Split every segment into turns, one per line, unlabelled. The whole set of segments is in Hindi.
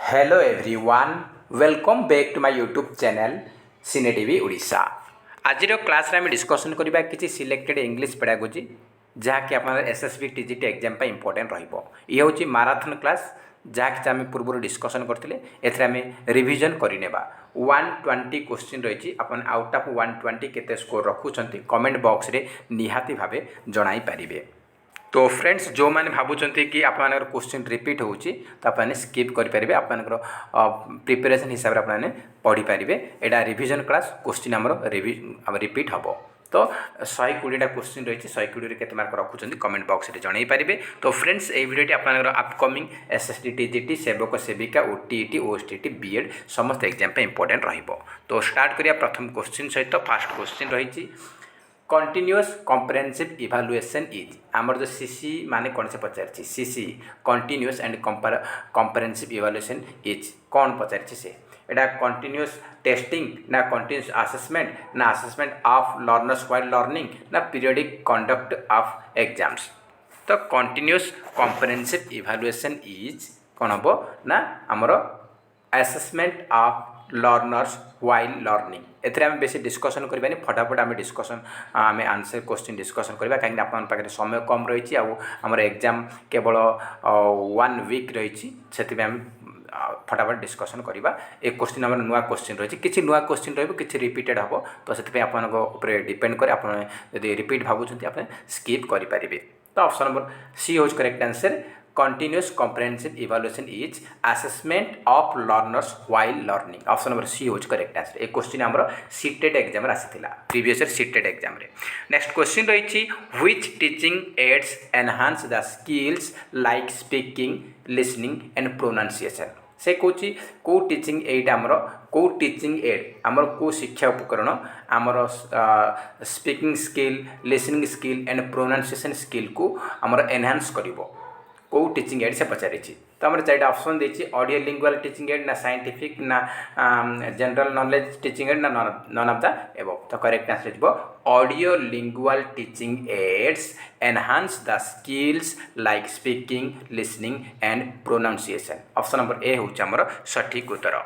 Hello everyone welcome back to my YouTube channel Cine TV Odisha. आज क्लास रे डिस्कसन करबा किछि सिलेक्टेड इंग्लिश पेडागोजी जहाँकि आप एसएसबी टीजीटी एग्जाम पे इंपोर्टेंट रहिबो। ये होची माराथन क्लास जहाँकि आम पूर्व डिस्कसन करथिले एथरे आम रिवीजन करिनेबा 120 क्वेश्चन रही अपन आउट ऑफ 120 केते स्कोर रखुचंती कमेंट बॉक्स रे निहाती भाबे जणाई पारिबे। तो फ्रेंड्स जो मैंने भावुंट कि आप क्वेश्चन रिपीट होची तो आपने स्किप करेंगे आप प्रिपेरेसन हिसाब से आपने पढ़ी पारे। यहाँ रिवीजन क्लास क्वेश्चन आमर रिपीट हम तो 120टा क्वेश्चन रही 120 के मार्क रखुच्च कमेंट बॉक्स में जनई पारे। तो फ्रेंड्स ये भिडियोटी आप अपकमिंग एसएसटी टीजीटी सेवक सेविका ओटीईटी ओएसटीटी बीएड समस्त एग्जाम पे इंपोर्टेंट रहिबो। तो स्टार्ट करिया प्रथम क्वेश्चन सहित फास्ट क्वेश्चन रही कंटिन्यूअस कॉम्प्रिहेंसिव इवैल्यूएशन इज आमर जो सीसी माने कौन से पचार CC continuous and comprehensive evaluation is कौन पचार से एटा कंटिन्यूअस टेस्टिंग ना कंटिन्यूअस असेसमेंट ना assessment of learners while learning ना पीरियडिक कंडक्ट ऑफ एग्जाम्स। तो कंटिन्यूअस कॉम्प्रिहेंसिव इवैल्यूएशन इज कौन हम ना आमर assessment of learners while learning. एथरे आम बेसी डिस्कसन करबानी फटाफट आम डिस्कसन आम आंसर क्वेश्चन डिस्कसन करबा कहीं आप पाखे समय कम रही आमर एग्जाम केवल 1 वीक रही से फटाफट डिस्कसन करवा। एक क्वेश्चन आम नुआ क्वेश्चन रही किसी नुआ क्वेश्चन रही रिपीटेड हम तो से आपरे डिपेंड करे आप रिपीट भावुं आप स्किप करेंगे। तो ऑप्शन नंबर सी होज correct answer continuous comprehensive evaluation is assessment of learners while learning. Option number C होज करेक्ट आंसर। एक क्वेश्चन आमर सीटेट एग्जाम आसीथिला प्रीवियस ईयर सीटेट एग्जाम रे। नेक्स्ट क्वेश्चन रही which teaching aids enhance the skills like speaking listening and pronunciation. से कौच कौ टीचिंग एड आमर कौ टीचिंग एड आमर कौ शिक्षा उपकरण आमर speaking skill listening skill and pronunciation skill को आमर एनहांस करिवो कौ टीचिंग एड से पचारि। तो आम चार्टा ऑप्शन देती ऑडियो लिंगुअल टीचिंग एड ना साइंटिफिक ना जनरल नॉलेज टीचिंग एड ना नन ऑफ द एबव। तो करेक्ट आंसर हो audio lingual teaching aids enhance the skills like speaking listening and pronunciation. Option number A हूँ आमर सठिक उत्तर।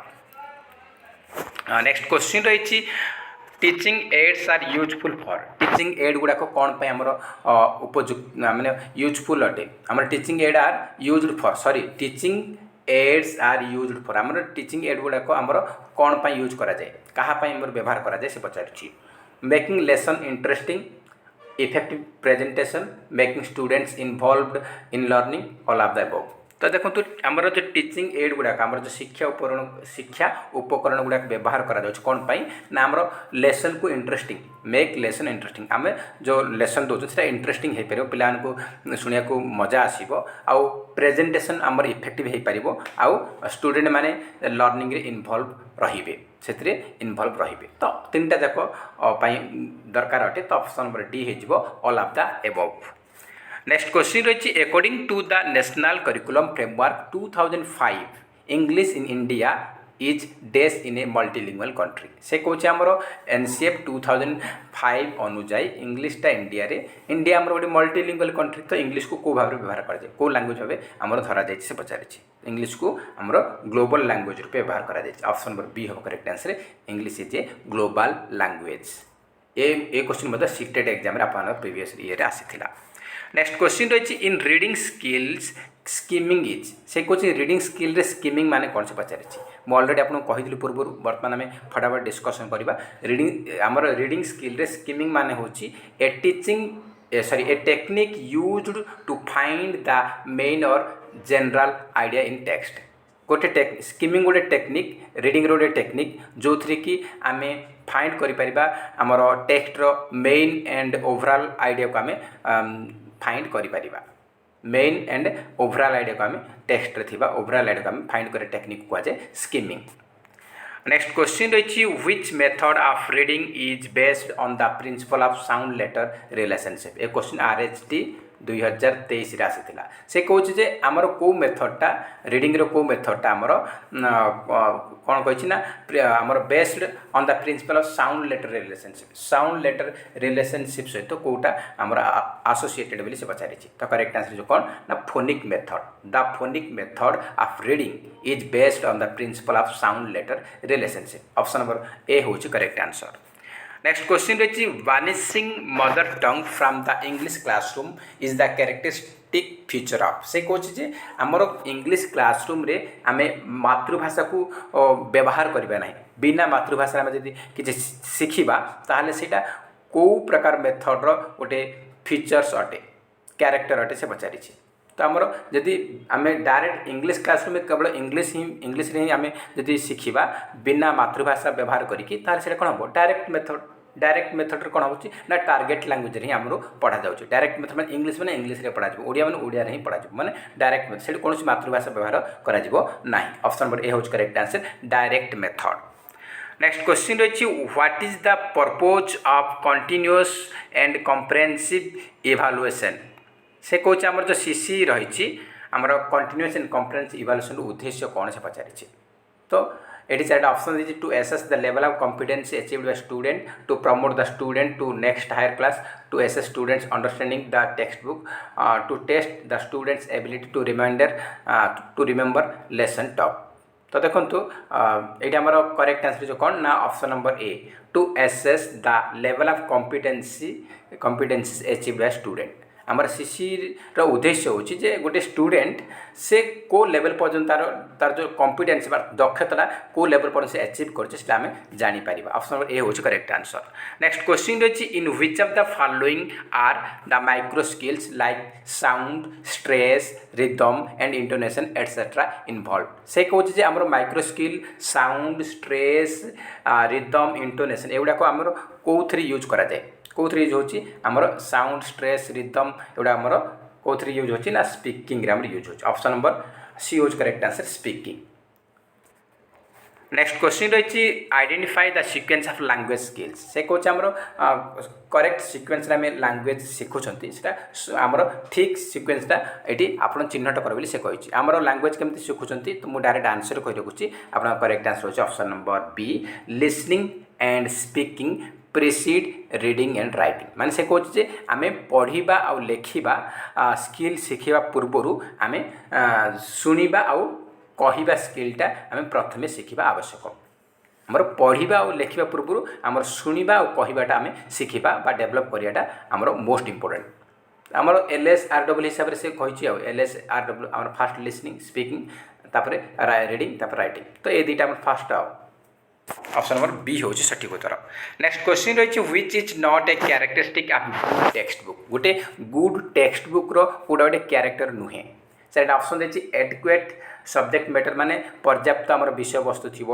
नेक्स्ट क्वेश्चन रही teaching aids are useful for teaching aid गुड़ाक कौन पे आमर उपयुक्त माने यूजफुल अटे आमर teaching aid are used for sorry teaching aids are used for आमर टीचिंग एड गुड़ाक आमर कौन पे यूज करा जाए कहा पे आमर व्यवहार करा जाए से पचार। Making lesson interesting effective presentation making students involved in learning all of the above. तो देखो आमर जो टीचिंग एड गुड़ाक आमर जो शिक्षा उपकरण गुड़ाक व्यवहार करा कौन पाई ना आमर लेसन को इंटरेस्टिंग मेक लेसन इंटरेस्टिंग आम जो लेसन दौर से इंटरेस्टिंग हो पार पिला शुणा को मजा आसो आउ प्रेजेंटेशन आमर इफेक्टिव हो पार आउ स्टूडेंट माने लर्निंग रे इन्वॉल्व रहिबे से इन्वॉल्व रहिबे। तो तीनटा जाक दरकार अटे। तो ऑप्शन नंबर डी हो all of the above. Next question रही according to the national curriculum framework 2005 English in India is this in a multilingual country. से कौच आमर एनसीएफ 2005 अनुजाई इंग्लिशटा इंडिया आमर गोटे मल्टीलिंगुअल कंट्री। तो इंग्लिश को कौ भाव व्यवहार कराए कौ लैंग्वेज भाव आमर धरा जाए से पचारि इंग्लिश को आमर ग्लोबल लैंग्वेज रूप व्यवहार कराए। ऑप्शन नंबर बी हम correct answer English is a global language. ये क्वेश्चन सीटेट एग्जाम आप प्रीवियस ईयर आसीथिला। नेक्स्ट क्वेश्चन रही इन रीडिंग स्किल्स स्किमिंग इज से कौन रीडिंग स्किल रे स्किमिंग माने कौन से पचारि मुझे अलरेडी आपको कही पूर्व बर्तमान आम फटाफट डिस्कसन करवा। रीडिंग आमर रीडिंग स्किल रे स्किमिंग माने होची a teaching sorry a technique used to find the main or general idea in text. गोटे स्किमिंग गोटे टेक्निक रीडिंग गोटे टेक्निक जो थी कि आम फाइंड कर टेक्स्टर मेन एंड ओवरऑल आइडिया को आम फाइंड कर मेन एंड ओवरऑल आइडिया को आम टेक्स्ट रे थिबा ओवरऑल आइडिया को आम फाइंड करे टेक्निक को आजे स्किमिंग। नेक्स्ट क्वेश्चन रही which method of reading is based on the principle of sound letter relationship. ए क्वेश्चन आरएचटी 2023 रे आसीथिला से कहूँ जे आमर को मेथडटा रीडिंग रो को मेथडटा आमर कौन कही ना आमर based on the principle of sound letter relationship सहित तो कौटा आमर एसोसिएटेड बोली से पचारि तो करेक्ट आंसर जो कौन ना phonic method the phonic method of reading is based on the principle of sound letter relationship option number A हूँ करेक्ट आंसर। नेक्स्ट क्वेश्चन रही vanishing mother tongue from the English classroom is the characteristic feature of से कहे आमर इंग्लिश क्लासरूम रे आमे मातृभाषा को व्यवहार करबा नहीं बिना मातृभाषा आम जब कि शिखा ताहले सेटा को प्रकार मेथड रो गोटे फीचर्स अटे कैरेक्टर अटे से पचारि तो आमर जदि आम डायरेक्ट इंग्लिश क्लासरूम में केवल इंग्लिश रे ही आम जदि शिखा बिना मातृभाषा व्यवहार करिकी ताहले सेटा कोन हो डायरेक्ट मेथड कौन हो ना टार्गेट लैंग्वेज ही आमर पढ़ा जाऊँगी डायरेक्ट मेथड मैंने इंग्लिश मैंने इंग्लिश रे पढ़ा ओडिया मैंने ओडिया ही पढ़ा मैंने डायरेक्ट मेथड से कौन मातृभाषा व्यवहार करा ऑप्शन नंबर ए हूँ correct answer direct method. Next question रही what is the purpose of continuous and comprehensive evaluation से कौन आमर जो सीसी रही आमर कंटिन्यूअस एंड कम्प्रेहेंसिव इवैल्यूएशन उद्देश्य कौन से पचारि तो ये चार ऑप्शन दीजिए to assess the level of competency achieved by student to promote the student to next higher class to assess students understanding the text book to test the students ability to remember lesson टॉप तो देखो ये आमर करेक्ट आंसर जो कौन ना option number A to assess the level of competency achieved by student आमर शिशिर उद्देश्य हूँ जे गोटे स्टूडेंट से को लेवल पर्यटन तार जो कॉम्पिटेंस दक्षता को लेवल पर्यटन से अचीव करें जापर ऑप्शन नंबर ए हूँ करेक्ट आंसर। नेक्स्ट क्वेश्चन रही in which of the following are the micro skills like sound stress rhythm and intonation etcetera involve से कहे आमर micro skill sound stress rhythm intonation एगुड़ाक आमर कौन यूज करा जाए कौन यूज होची आमर साउंड स्ट्रेस रिदम एगुड़ा आमर कौन यूज होची ना स्पीकिंग आमर यूज होची ऑप्शन नंबर सी होची correct answer speaking. Next question रही identify the sequence of language skills से कहे आमर करेक्ट सीक्वेंस आम लैंग्वेज शिखुंट से आमर ठीक सीक्वेंसटा ये आप चिन्हट कर बोली से कही आमर लैंग्वेज केमती शिखुंट तो मुझे डायरेक्ट आंसर कही रखुच्छी आप करेक्ट आंसर होची option number be listening and speaking precede reading and writing माने से कहे आम पढ़ा आ लेखा स्किल शिखा पूर्वर आम शुणा आउ कहवा स्किलटा आम प्रथमे शिखा आवश्यक आमर पढ़ा और लेखा पूर्व आमर शुणा और कहवाटा आम शिखा डेभलप कराटा आमर मोस्ट इम्पोर्टेंट आमर LSRW हिसाब से कही LSRW आमर फास्ट लिसनिंग स्पीकिंग तापर रीडिंग तापर राइटिंग तो ये दुटा आम फास्ट ऑप्शन नंबर बी हूँ सठिक उत्तर। नेक्स्ट क्वेश्चन रही which is not a characteristic of good text book गोटे गुड टेक्स्ट बुक रो कोड़ा गोटे कैरेक्टर नुहे से ऑप्शन देती एडुकेट सब्जेक्ट मैटर माने पर्याप्त आमर विषय वस्तु थी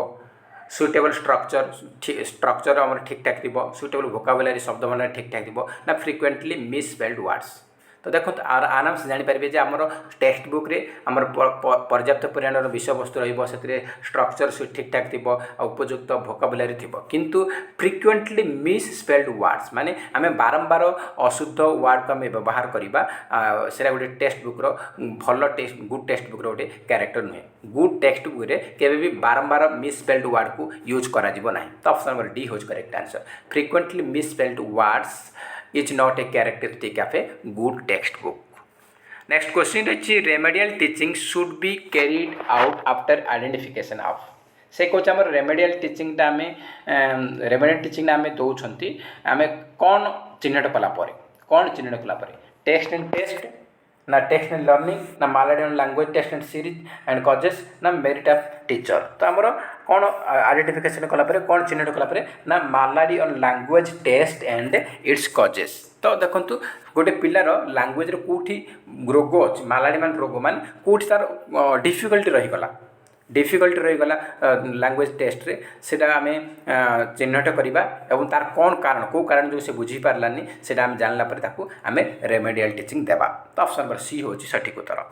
सुटेबल स्ट्रक्चर आम ठीक ठाक थी सुटेबल वोकाबुलारी शब्द मान ठीक ठाक थी ना फ्रिक्वेंटली मिसस्पेल्ड वर्ड्स तो देखो आराम से जानीपारे आमर टेक्स्ट बुक रे आमर पर्याप्त परिमाण विषय वस्तु रही स्ट्रक्चर ठीक ठाक थी उपयुक्त भोकाबुलारी थी किंतु फ्रिक्वेंटली मिसस्पेल्ड वर्ड्स माने आम बारंबार अशुद्ध वर्ड को आम व्यवहार करवा से गोटे टेक्स्ट बुक भल टेक्स्ट गुड टेक्स्ट बुक गोटे कैरेक्टर नुहे गुड टेक्स्ट बुक रे केबे भी बारंबार मिसस्पेल्ड वर्ड को यूज करा ना तो ऑप्शन नंबर डी होज correct answer frequently misspelled words is not a characteristic of a good textbook. Next question रही remedial teaching should be carried out after identification of से कौच आम रेमेडियल टीचिंगटा आम रेमेडियल टीचिंगटा आम दौरान आम कौन चिन्हट कलापर कौन चिन्हट कलापर टेक्स्ट एंड टेस्ट ना टेक्स्ट एंड लर्निंग ना malady on language test and series and causes ना मेरिट ऑफ टीचर तो आमर कौन आइडेंटिफिकेशन कलापर कौन चिन्हट कलापर ना malady on language test and its causes तो देखो गोटे पिलार लैंग्वेज कौटी रोग अच्छे मालाडी मान रोग मान कौटी तार डिफिकल्टी रहीगला डिफिकल्टी रहीगला लैंग्वेज टेस्ट रे सेटा आम चिन्हट करवा एवं तार कौन कारण कौ कारण जो से बुझी पार्लानी सेटा आम जानला पर ताकू आम रेमेडियल टीचिंग देवा तो ऑप्शन नंबर सी होची सठिक उत्तर।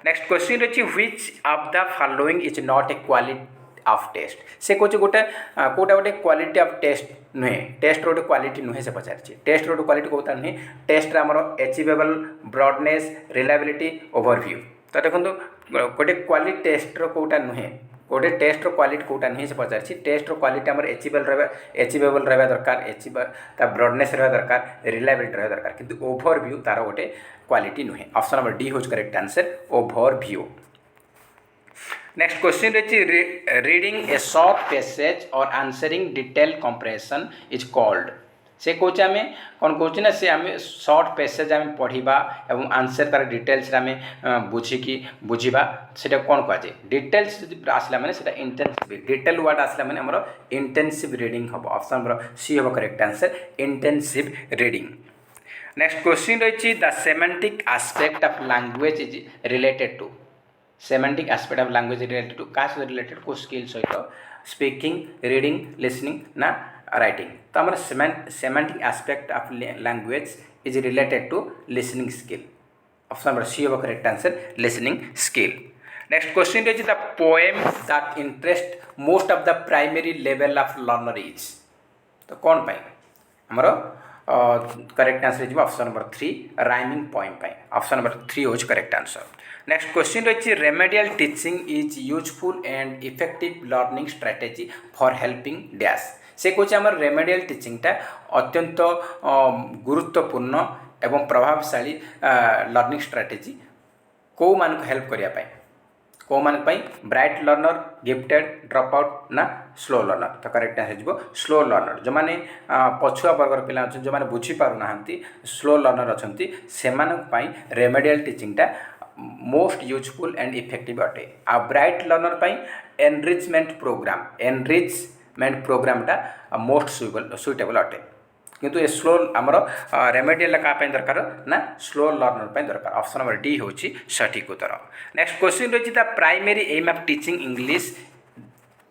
नेक्स्ट क्वेश्चन रही which of the following is not a quality of test से कौन गोटे कौटा गोटे क्वालिटी ऑफ टेस्ट नुहे टेस्ट गोटे क्वालिटी नुहे से पचार टेस्ट गोटे क्वालिटी कौटा नुहे टेस्ट आमर एचिवेबल ब्रॉडनेस रिलायबिलिटी ओवरव्यू तो देखो गोटे क्वालिटी टेस्टर कौटा नुहे गोटे टेस्टर क्वालिटी कौटा नुहे से पचार टेस्टर क्वालिटी आमर एचिवेबल रहा दरकार ता ब्रॉडनेस रहा दरकार रिलायबिलिटी रहा दरकार किंतु ओवरव्यू तार गोटे क्वालिटी नुहे ऑप्शन नंबर डी होज correct answer overview. Next question रही रीडिंग ए शॉर्ट पैसेज और answering detail comprehension is called से कौचे आम कौन कौचे ना से आम शॉर्ट पैसेज आम पढ़ा और आंसर तार डिटेल्स आम बुझिकी बुझा से कौन कहुए डिटेल्स आसला माने सेटा इंटेंसिव डिटेल वर्ड आसला माने हमर इंटेंसिव रीडिंग हम ऑप्शन नंबर सी हम correct answer intensive reading. Next question रही the semantic aspect of language is related to semantic aspect of language related to क्या रिलेटेड को स्किल सहित स्पीकिंग रीडिंग लिसनिंग ना राइटिंग तो आम semantic aspect of language is related to listening skill option number C हम correct answer listening skill. Next question रही the poem that interest most of the primary level of learner is तो कौन पाई हमरो करेक्ट आंसर हो ऑप्शन नंबर 3 राइमिंग पोएम पाई ऑप्शन नंबर 3 हो करेक्ट आंसर। नेक्स्ट क्वेश्चन रही remedial teaching is useful and effective learning strategy for helping dash से कौन आम रेमेडियल टीचिंगटा अत्यंत गुरुत्वपूर्ण एवं प्रभावशाली लर्निंग स्ट्रेटेजी कौ मान हेल्प करने कौ मान bright learner gifted drop out ना स्लो लर्नर तो करेक्ट आंसर हो स्लो लर्नर जो मैंने पछुआ वर्गर पिला जो मैंने बुझीपार ना स्लो लर्नर अच्छा से रेमेडियल टीचिंगटा मोस्ट यूजफुल एंड इफेक्टिव अटे आ ब्राइट लर्नर एनरिचमेंट प्रोग्रामटा मोस्ट सुइटेबल अटे किंतु ए स्लो आमर रेमेडियल क्या दरकार ना स्लो लर्नर दरकार ऑप्शन नंबर डी हूँ सठिक उत्तर। नेक्स्ट क्वेश्चन रही the primary aim of teaching English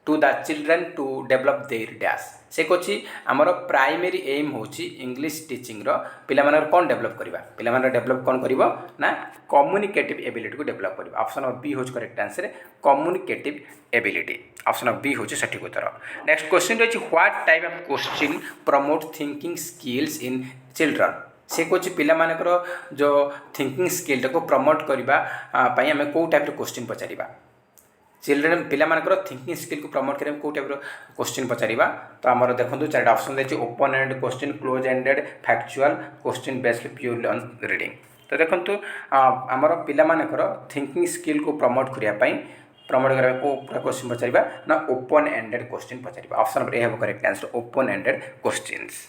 to the children to develop their dash से कौन आमर प्राइमरी एम हूँ इंग्लिश टीचिंग पिला कौन डेवलप करवा पिला डेवलप कौन कर ना कम्युनिकेटिव एबिलिटी को डेवलप करवा ऑप्शन नंबर बी हूँ correct answer communicative ability option number B हूँ सठिक उत्तर। नेक्स्ट क्वेश्चन रही what type of question promote thinking skills in children से कौन पिलामानकर जो थिंकिंग स्किल को प्रमोट करने आम कौ टाइप क्वेश्चन पचार चिल्ड्रेन पिलामानकर थिंकिंग स्किल को प्रमोट करने कौ टाइप क्वेश्चन पचार तो आम देखो 4टा ऑप्शन देखिए open ended question close ended factual question based pure on reading तो देखो आमर पिलामानकर थिंकिंग स्किल को प्रमोट करने प्रमोट करने को पूरा क्वेश्चन पचार ना ओपन एंडेड क्वेश्चन पचार ऑप्शन नंबर ए है correct answer open ended questions.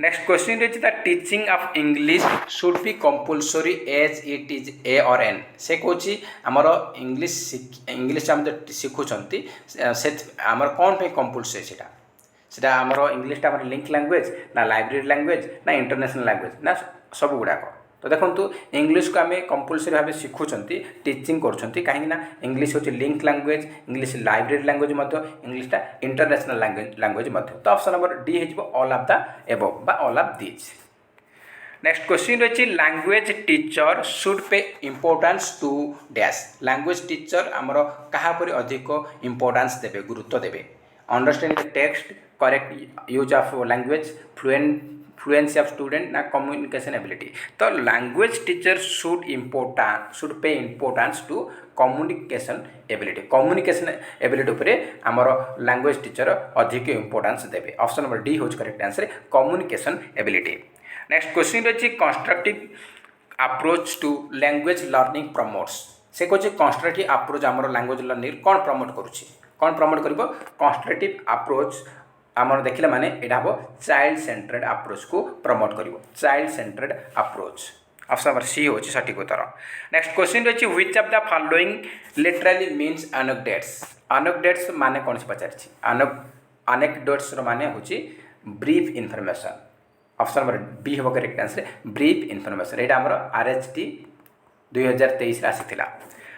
Next question रही the teaching of English should be compulsory as it is a और एन से कौन आमर इंग्लिश आम जो शिखुंट से आमर कौन पे कंपलसरी सेटा आमर इंग्लिश आमर लिंक लैंग्वेज ना लाइब्रेरी लैंग्वेज ना इंटरनेशनल लैंग्वेज ना सब गुड़ाक तो देखो इंग्लिश को आम कंपलसरी भाव शिखुंट टीचिंग कहीं इंग्लिश हूँ link language English library language इंग्लिशटा इंटरनेशनल लैंग्वेज तो ऑप्शन नंबर डी हो ऑल ऑफ द एबव बा all of these. Next question रही language teacher should pay importance to dash language teacher आमर क्या अधिक इम्पोर्टान्स देवे गुरुत्व देवे understand the text correct use of language fluency of student ना कम्युनिकेशन एबिलिटी तो language teacher should pay importance to communication ability उपरे आमर लैंग्वेज टीचर अधिक इम्पोर्टान्स देवे ऑप्शन नंबर डी हूँ correct answer communication ability. Next question रही constructive approach to language learning promotes से कौन कंस्ट्रक्टिव अप्रोच आमर लैंग्वेज लर्निंग कौन प्रमोट कर कंस्ट्रक्टिव अप्रोच आमर देखला माने एटा हम चाइल्ड सेंटर्ड अप्रोच को प्रमोट करिवो child centred approach option number C होची सठिक उत्तर। नेक्स्ट क्वेश्चन रही which of the following literally means anecdotes माने कौन से पचारछि अनेक्डोट्स रो माने होची brief information option number B हो करेक्ट आंसर ब्रीफ इनफॉरमेशन एटा हमर आरएचटी 2023 आसीथिला।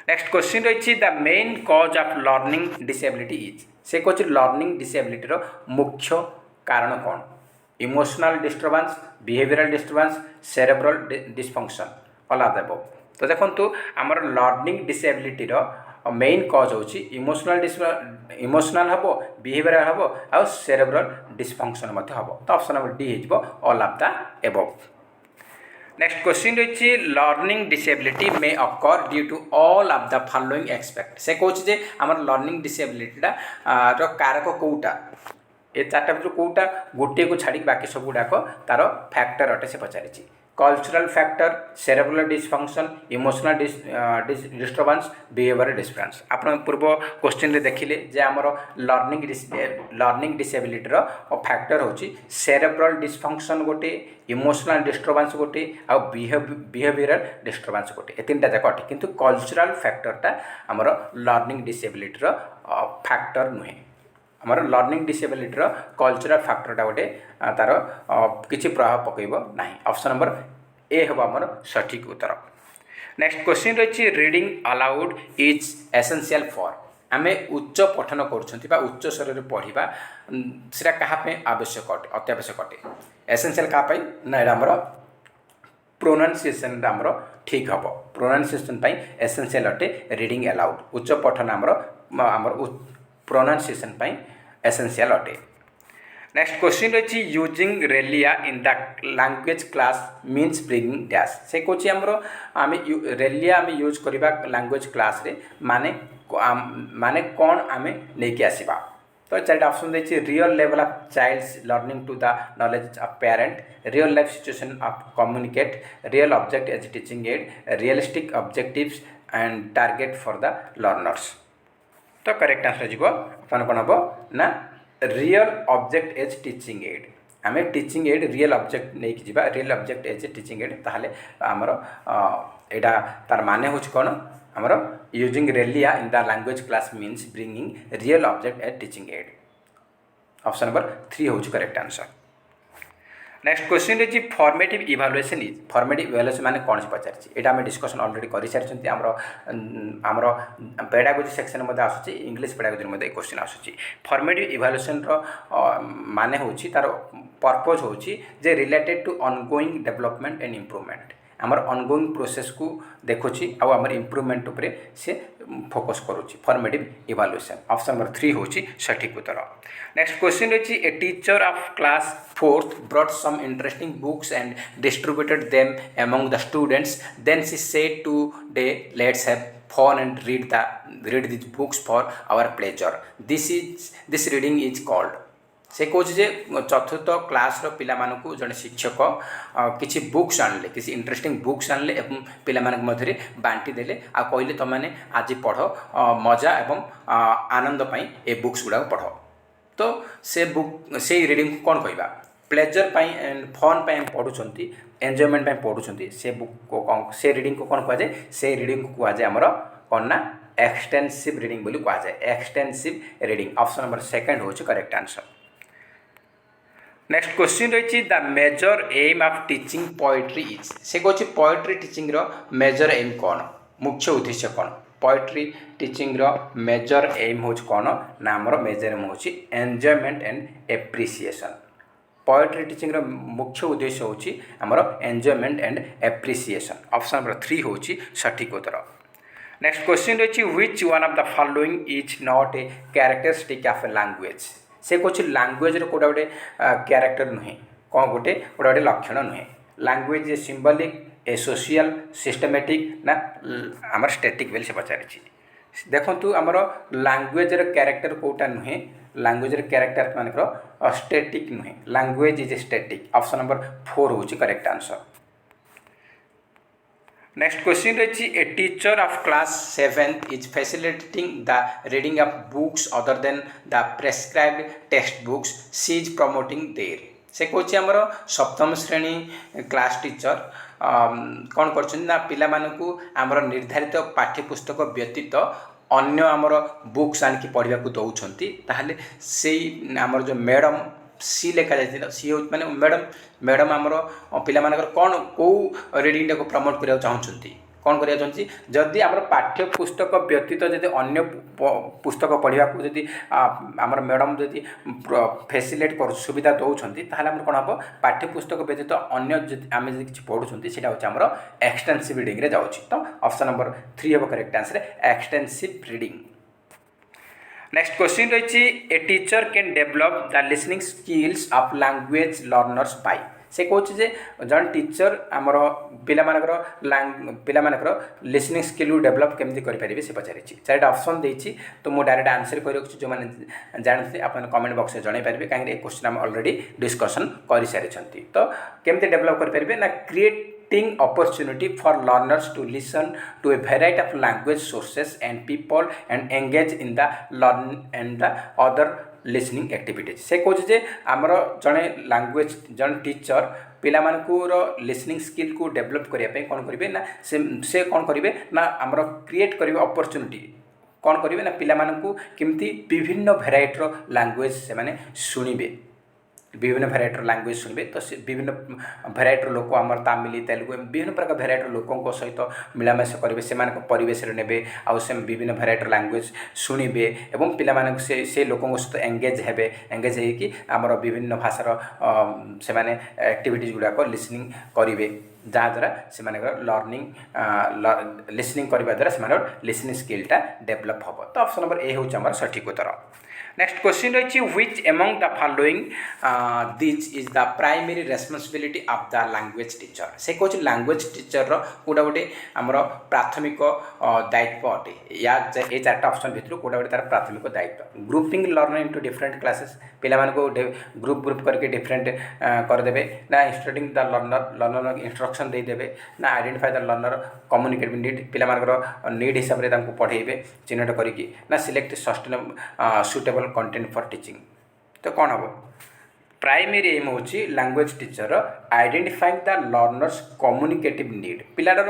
नेक्स्ट क्वेश्चन रही the main cause of learning disability is से कौन लर्निंग डिसेबिलिटी मुख्य कारण कौन emotional disturbance behavioural disturbance cerebral dysfunction all of the above तो देखो आमर लर्निंग डिसेबिलिटी मेन कज होची इमोशनल हम बिहेवियरल हम आउ सेरेब्रल डिस्फंक्शन हम तो ऑप्शन नंबर डी हो all of the above. Next question रही learning disability may occur due to all of the following except से कौन जे आम लर्निंग डिसेबिलिटीटा कारक कौटा ए चार्टा भर कौटा गोटे को छाड़ी बाकी सब गुड़ाक तार फैक्टर अटे से पचारि cultural factor cerebral dysfunction emotional disturbance behaviour disturbance आप पूर्व क्वेश्चन देखिले जे आमर लर्निंग डिसेबिलिटीर फैक्टर होची सेरेब्रल डिस्फंक्शन गोटे इमोशनल डिस्टर्बेंस गोटे आ बिहेवियरल डिस्टर्बेंस गोटे ए तीन जाक अटे किंतु कल्चरल फैक्टरटा आमर लर्निंग डिसेबिलिटीर फैक्टर नुहे आमर लर्निंग डिसेबिलिटीर कल्चरल फैक्टरटा गोटे तार किसी प्रभाव पकईब ना। ऑप्शन नंबर ए हम आमर सठिक उत्तर। नेक्स्ट क्वेश्चन रही reading allowed is essential for आम उच्च पठन कर उच्च स्वर पढ़ा से क्या आवश्यक अटे अत्यावश्यक अटे एसेंशियल क्या ना आमर प्रोनाउंसिएशन आमर ठीक हम प्रोनाउंसिएशन एसेंशियल अटे रीडिंग अलाउड उच्च पठन आमर प्रोनाउंसिएशन एसेंशियल अटे। नेक्स्ट क्वेश्चन रही using realia in the language class means bringing dash से कौन आम रेलिया आम यूज करवा लैंग्वेज क्लास रे माने कौन आम लेकिन आसवा तो चार्ट ऑप्शन देखिए real level of childs learning to the knowledge of parent real life situation of communicate real object as teaching aid realistic objectives and target for the learners तो करेक्ट आंसर जीव अपन कौन हम ना real object as teaching aid आम टीचिंग एड रियल ऑब्जेक्ट नहीं कि real object as teaching aid ताहले आमर एटा तार माने हो कौन आमर using realia in the language class means bringing real object as teaching aid. Option number 3 हो करेक्ट आंसर। नेक्स्ट क्वेश्चन रही formative evaluation is formative evaluation माने कौन से पचार ये आम डिस्कसन ऑलरेडी कर सारी आमर पेडागोजी सेक्शन में आसूँ इंग्लिश पेडागोजी में क्वेश्चन आसूँ फॉर्मेटिव इवालुएशन माने होची तार पर्पज होची जे related to ongoing development and improvement आमर ऑनगोइंग प्रोसेस को देखुची आमर इम्प्रूवमेंट उपरे से फोकस करुच्ची फॉर्मेटिव इवालुएशन। ऑप्शन नंबर 3 होची सठिक उत्तर। नेक्स्ट क्वेश्चन रही a teacher of class 4th brought some interesting books and distributed them among the students then she said today let's have fun and read these books for our pleasure this reading is called से कौन जे चतुर्थ क्लास पिला मानकु जड़े शिक्षक किसी बुक्स आणले किसी इंटरेस्टिंग बुक्स आणले पिला मानक मध्य बांटी देले आ कहले तुम मैंने आज पढ़ मजा एवं आनंद पाई ए बुक्स गुड़ा पढ़ तो से बुक से रीडिंग कौन कहबा प्लेजर पाई एंड फन पाई पढ़ुंट एंजॉयमेंट पाई पढ़ुंट से बुक को से रीडिंग को कौन कहुए से रीडिंग को कहुए आमर कौन ना एक्सटेंसिव रीडिंग बोली कहुए एक्सटेंसिव रीडिंग। ऑप्शन नंबर 2 हो करेक्ट आंसर। नेक्स्ट क्वेश्चन रही the major aim of teaching poetry is से कौन पोएट्री टीचिंग रो मेजर एम कौन मुख्य उद्देश्य कौन पोएट्री टीचिंग रो मेजर एम हो कौन ना आमर मेजर एम हो enjoyment and appreciation poetry teaching रो मुख्य उद्देश्य हो आमर enjoyment and appreciation. Option number 3 हो सठिक उत्तर। नेक्स्ट क्वेश्चन रही which one of the following is not a characteristic of a language से कौन लैंग्वेज कोटा गोटे क्यारेक्टर नुहे कौन गोटे गोटे गोटे लक्षण नुहे लैंग्वेज ए सिंबलिक ए सोशियल सिस्टमेटिक ना आमर स्टैटिक बेल से पचारि देखु आमर लैंग्वेज क्यारेक्टर कोटा नुहे लैंग्वेज क्यारेक्टर मानकर स्टैटिक नुहे language is a static. Option number 4 हो करेक्ट आंसर। नेक्स्ट क्वेश्चन रही a teacher of class 7th is facilitating the reading of books other than the prescribed text books she is promoting their से कौन आमर सप्तम श्रेणी क्लास टीचर कौन कर पिला मानकु आमर निर्धारित पाठ्यपुस्तक व्यतीत अन्य आमर बुक्स आनिकी पढ़ा दौरान ताहले से आमर जो मैडम सी लेखा जाती सी हो मैंने मैडम आमर पिला मानकर कौन कौ रीडिंग को प्रमोट करने चाहूँगी कौन करिया चाहूँगी जदि आम पाठ्य पुस्तक व्यतीत जदि अन्य पुस्तक पढ़ा जदि आमर मैडम जदि फैसिलिटी सुविधा दौरान ताहले आम कौन हम पाठ्य पुस्तक व्यतीत अन्य आम जब किसी पढ़ुं सीटा हूँ आम एक्सटेंसिव रीडिंग रे जाऊँगी तो ऑप्शन नंबर 3 हम correct answer extensive reading. Next question रही a teacher can develop the listening skills of language learners by से कौच जे जन टीचर आमर पिलामानकर लिसनिंग स्किल को डेवलप केमती करेंगे से पचारि चारिटा ऑप्शन देती तो मुझे डायरेक्ट आंसर कर रखी जो मैंने जानते आप कमेंट बॉक्स में जन पारे कहीं क्वेश्चन आम ऑलरेडी डिस्कसन कर सारी तो केमती डेवलप करेंगे ना creating opportunity for learners to listen to a variety of language sources and people and engage in the learn and the other listening activities से कौच जे आमर जड़े लैंग्वेज जन टीचर पिलामानकुर लिसनिंग स्किल को डेवलप करने कौन करेंगे ना से कौन करेंगे ना आमर क्रिएट करेंगे अपॉर्चुनिटी कौन करेंगे ना पिलामानकु केमती विभिन्न भेराइटर लैंग्वेज से माने शुणिबे विभिन्न भेराइटर लैंग्वेज शुणवे तो विभिन्न भेराइटर लोक आम तामिल तेलुगु विभिन्न प्रकार भेराइटर लोकों सहित मिलामेश करेंगे से परिवेश ने आउ से विभिन्न भेराइटर लैंग्वेज शुणवे और पिला से लोकों सहित एंगेज होगी आमर विभिन्न भाषार से एक्टिविटीज गुड़ाक लिसनिंग करेंगे जहाँद्वारा से लर्निंग लिसनिंग करने द्वारा से लिसनिंग स्किलटा डेवलप हम तो ऑप्शन नंबर ए हूँ सठिक उत्तर। नेक्स्ट क्वेश्चन रही which among the following this is the primary responsibility of the language teacher से कौन लैंग्वेज टीचर कौटा गोटे आमर प्राथमिक दायित्व अटे या ये चार्टा ऑप्शन भितर कौटा गोटे तार प्राथमिक दायित्व grouping learner into different classes पिला ग्रुप करके डिफरेंट करदे ना इंस्ट्रक्टिंग द लर्नर इंस्ट्रक्शन देदेवे ना identify the learner communicative need पिला नीड हिसाब से पढ़ेबे चिन्हट करिकी ना select sustainable suitable content for teaching तो कौन हम प्राइमरी एम हूँ language teacher identifying the learners communicative need पिलार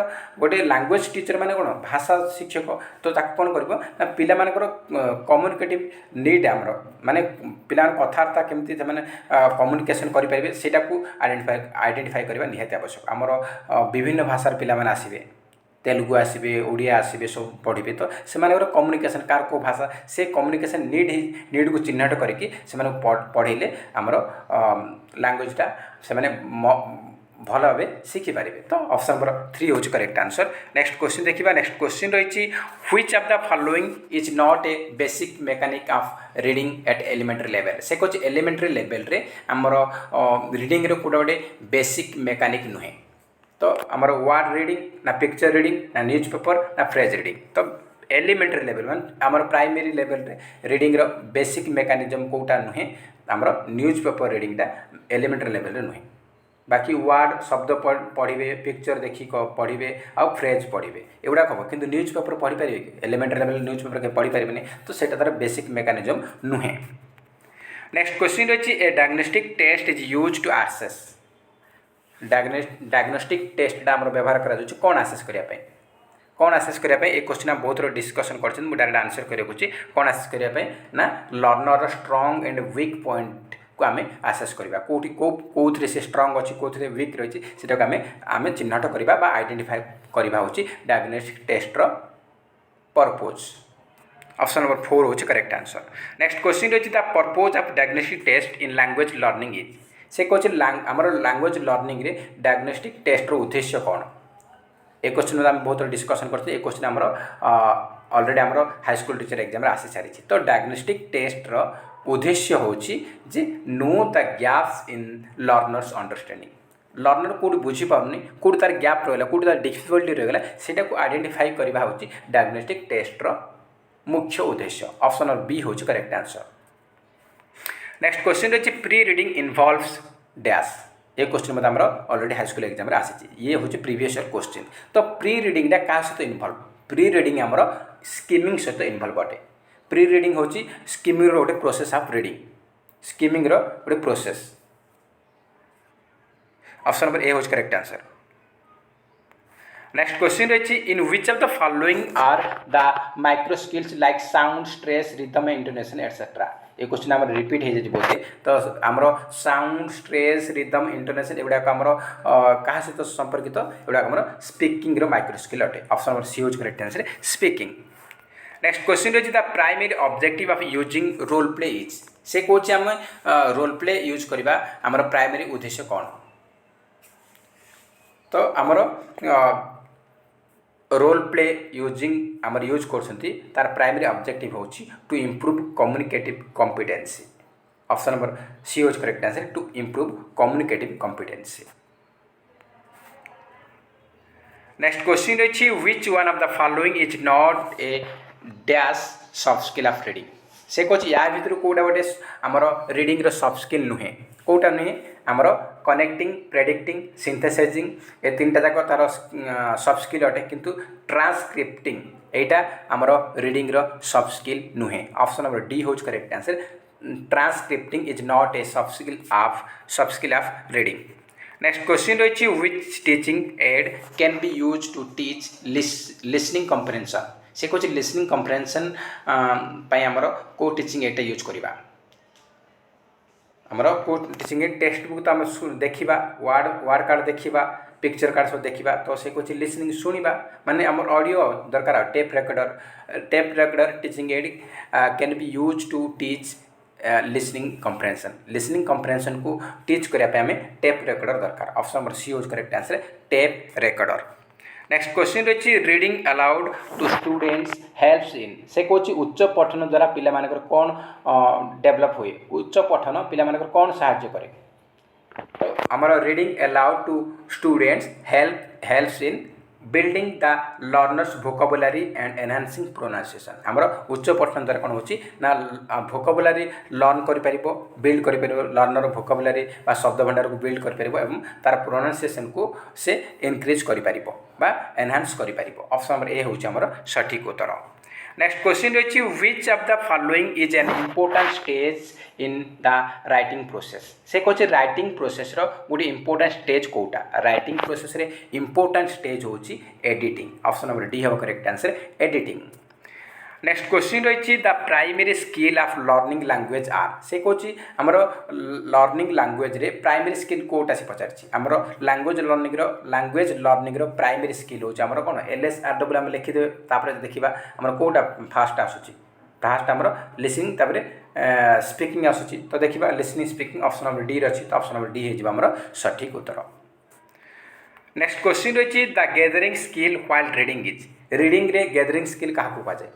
गोटे लैंग्वेज टीचर माने कौन भाषा शिक्षक तो कौन कर पिला कम्युनिकेटिव नीड आमर माने पिला कथबार्ता केमती कम्युनिकेशन करेंगे सेटा को आइडेंटिफाई करने निहाती आवश्यक आमर विभिन्न भाषार पिला आसबे तेलुगु आसबे ओडिया आसबे सब पढ़े तो से कम्युनिकेशन कार को भाषा से कम्युनिकेशन नीड को चिन्हट करके पढ़ेले आमर लैंग्वेजटा से भल भाव शिखिपारे तो ऑप्शन नंबर 3 हूँ करेक्ट आंसर। नेक्स्ट क्वेश्चन देखिए नेक्स्ट क्वेश्चन रही which of the following is not a basic mechanic of reading at elementary level से कौन एलिमेंटरी लेवल रे आमर रीडिंग रे कोटा गोटे बेसिक मेकानिक नुहे तो आमर वर्ड रीडिंग ना पिक्चर रीडिंग ना न्यूज पेपर ना फ्रेज रीडिंग तो एलिमेंटरी लेवल मान आमर प्राइमरी लेवल रे रीडिंग रो बेसिक मेकानिजम कोटा नुहे आमर न्यूज पेपर रीडिंगटा एलिमेंटरी लेवल रे नुहे बाकी वर्ड शब्द पढ़े पिक्चर देखिक पढ़े आउ फ्रेज पढ़े एगुड़ा हम कि न्यूज पेपर पढ़ी पारे एलिमेंटरी लेवल न्यूज पेपर के पढ़ी पारे तो सेटा तार बेसिक मेकानिजम नुहे। नेक्स्ट क्वेश्चन रही a diagnostic test is use to assess diagnostic test आम व्यवहार कर कौन आसेस करने कौन आसेस करने ये क्वेश्चन आप बहुत डिस्कसन कर डायरेक्ट आंसर करें कौन आसेस करने ना लर्नर स्ट्रंग एंड वीक पॉइंट को आम आसेस करवा कौटी कौन से स्ट्रंग अच्छी कौन वीक रही है आम चिन्हट करवा आइडेंटिफाई करवा हूँ डायग्नोस्टिक टेस्टर पर्पोज ऑप्शन नंबर 4 हूँ करेक्ट आंसर। नेक्स्ट क्वेश्चन रही the purpose of diagnostic test in language learning is से कौन आमर लैंग्वेज लर्निंग रे डायग्नोस्टिक टेस्टर उद्देश्य कौन ए क्वेश्चन आम बहुत डिस्कसन करते क्वेश्चन आमर ऑलरेडी आमर हाई स्कूल टीचर एग्जाम आसी सारी तो डायग्नोस्टिक टेस्टर उद्देश्य हूँ जे know the gaps in learners understanding learner कौट बुझीपारनी कौट तार गैप रहा कौट तार डिफिकल्टी रहीगला से आइडेंटिफाई करवा हूँ डायग्नोस्टिक टेस्टर मुख्य उद्देश्य ऑप्शन नंबर बी हूँ करेक्ट आंसर। नेक्स्ट क्वेश्चन रही प्री रीडिंग इनवॉल्व्स डैश ये क्वेश्चन मतलब ऑलरेडी हाई स्कूल एग्जाम आसी ये हूँ प्रीवियस ईयर क्वेश्चन तो प्री रीडिंगटा क्या सहित इनवॉल्व प्री रीडिंग आमर स्किमिंग सहित इनवॉल्व अटे प्री रीडिंग हूँ स्किमिंग गोटे प्रोसेस ऑफ रीडिंग स्किमिंग गोटे प्रोसेस ऑप्शन नंबर ए हूँ करेक्ट आंसर। नेक्स्ट क्वेश्चन रही in which of the following are the micro skills like sound stress rhythm intonation etcetera. ये क्वेश्चन आम रिपीट हो जाए बोलते तो आमर साउंड स्ट्रेस रिदम इंटोनेशन एगुड़ाक आमर क्या सहित संपर्कित एगुड़ाक आमर स्पीकिंग माइक्रो स्किल अटे। ऑप्शन नंबर सी होज correct answer speaking. Next question रही the primary objective of using role play is. से कौन आम रोल प्ले यूज करवा आमर प्राइमरी उद्देश्य कौन। तो आमर रोल प्ले यूजिंग आमर यूज करछंती तार प्राइमरी ऑब्जेक्टिव होची to improve communicative competency. Option number C होज correct answer to improve communicative competency. Next question रही which one of the following is not a dash soft skill of reading. से कौन या भितर कौटा गोटे आमर रीडिंग रो सॉफ्ट स्किल नुहे कौटा नुहे आमर कनेक्टिंग प्रेडिक्टिंग सिंथेसाइजिंग ए तीन टा जाक तार सॉफ्ट स्किल अटे किंतु ट्रांसक्रिप्टिंग एटा आमर रीडिंग रो सॉफ्ट स्किल नुहे। ऑप्शन नंबर डी होज correct answer transcripting is not a soft skill of reading. Next question रही which teaching aid can be use to teach listening comprehension. से कौन लिसनिंग कम्प्रेhension आमर को टीचिंग एड यूज करवा आमर को टीचिंग एड टेक्स्ट बुक तो आम देखा वार्ड कार्ड देखा पिक्चर कार्ड सब देखा तो से कौन लिसनिंग शुणा माने आम ऑडियो दरकार tape recorder teaching aid can be use to teach listening comprehension को टीच करने टेप रेकर्डर दरकार। ऑप्शन नंबर सी होज correct answer tape recorder. Next question रही reading aloud to students helps in. से कौन उच्च पठन द्वारा पिला मानकर कौन डेवलप हुए उच्च पठन पिला मानकर कौन साहाय्य करे। तो आमर reading aloud to students helps in building the learners vocabulary and enhancing pronunciation. आमर उच्च पठन द्वारा कौन होची ना भोकाबुलारी लर्न कर बिल्ड कर लर्नर भोकाबुलारी शब्द भंडार को बिल्ड कर एवं तार प्रोनाउंसिएशन को से इनक्रीज कर एनहांस कर। ऑप्शन नंबर ए होची आमर सठिक उत्तर। नेक्स्ट क्वेश्चन रही which of the following is an important stage in the writing process. से कौन राइटिंग प्रोसेस रो गोटे इम्पोर्टेंट स्टेज कोटा राइटिंग प्रोसेस रे इम्पोर्टेंट स्टेज होची एडिटिंग। ऑप्शन नंबर डी हम correct answer editing. Next question रही the primary skill of learning language are. से कौन आमर लर्निंग लैंग्वेज रे प्राइमरी स्किल कोटा से पचार आमर लैंग्वेज लर्निंग रो प्राइमरी स्किल होची आमर कौन LSRW आम लिखिदे देखा आमर कोटा फास्ट आसूची फास्ट आमर लिसनिंग तापर स्पीकिंग आसूची तो देखा listening speaking option number D रही तो ऑप्शन नंबर डी हो आमर सठिक उत्तर। नेक्स्ट क्वेश्चन रही the gathering skill while reading is. Reading रे गैदरिंग स्किल क्या कहुए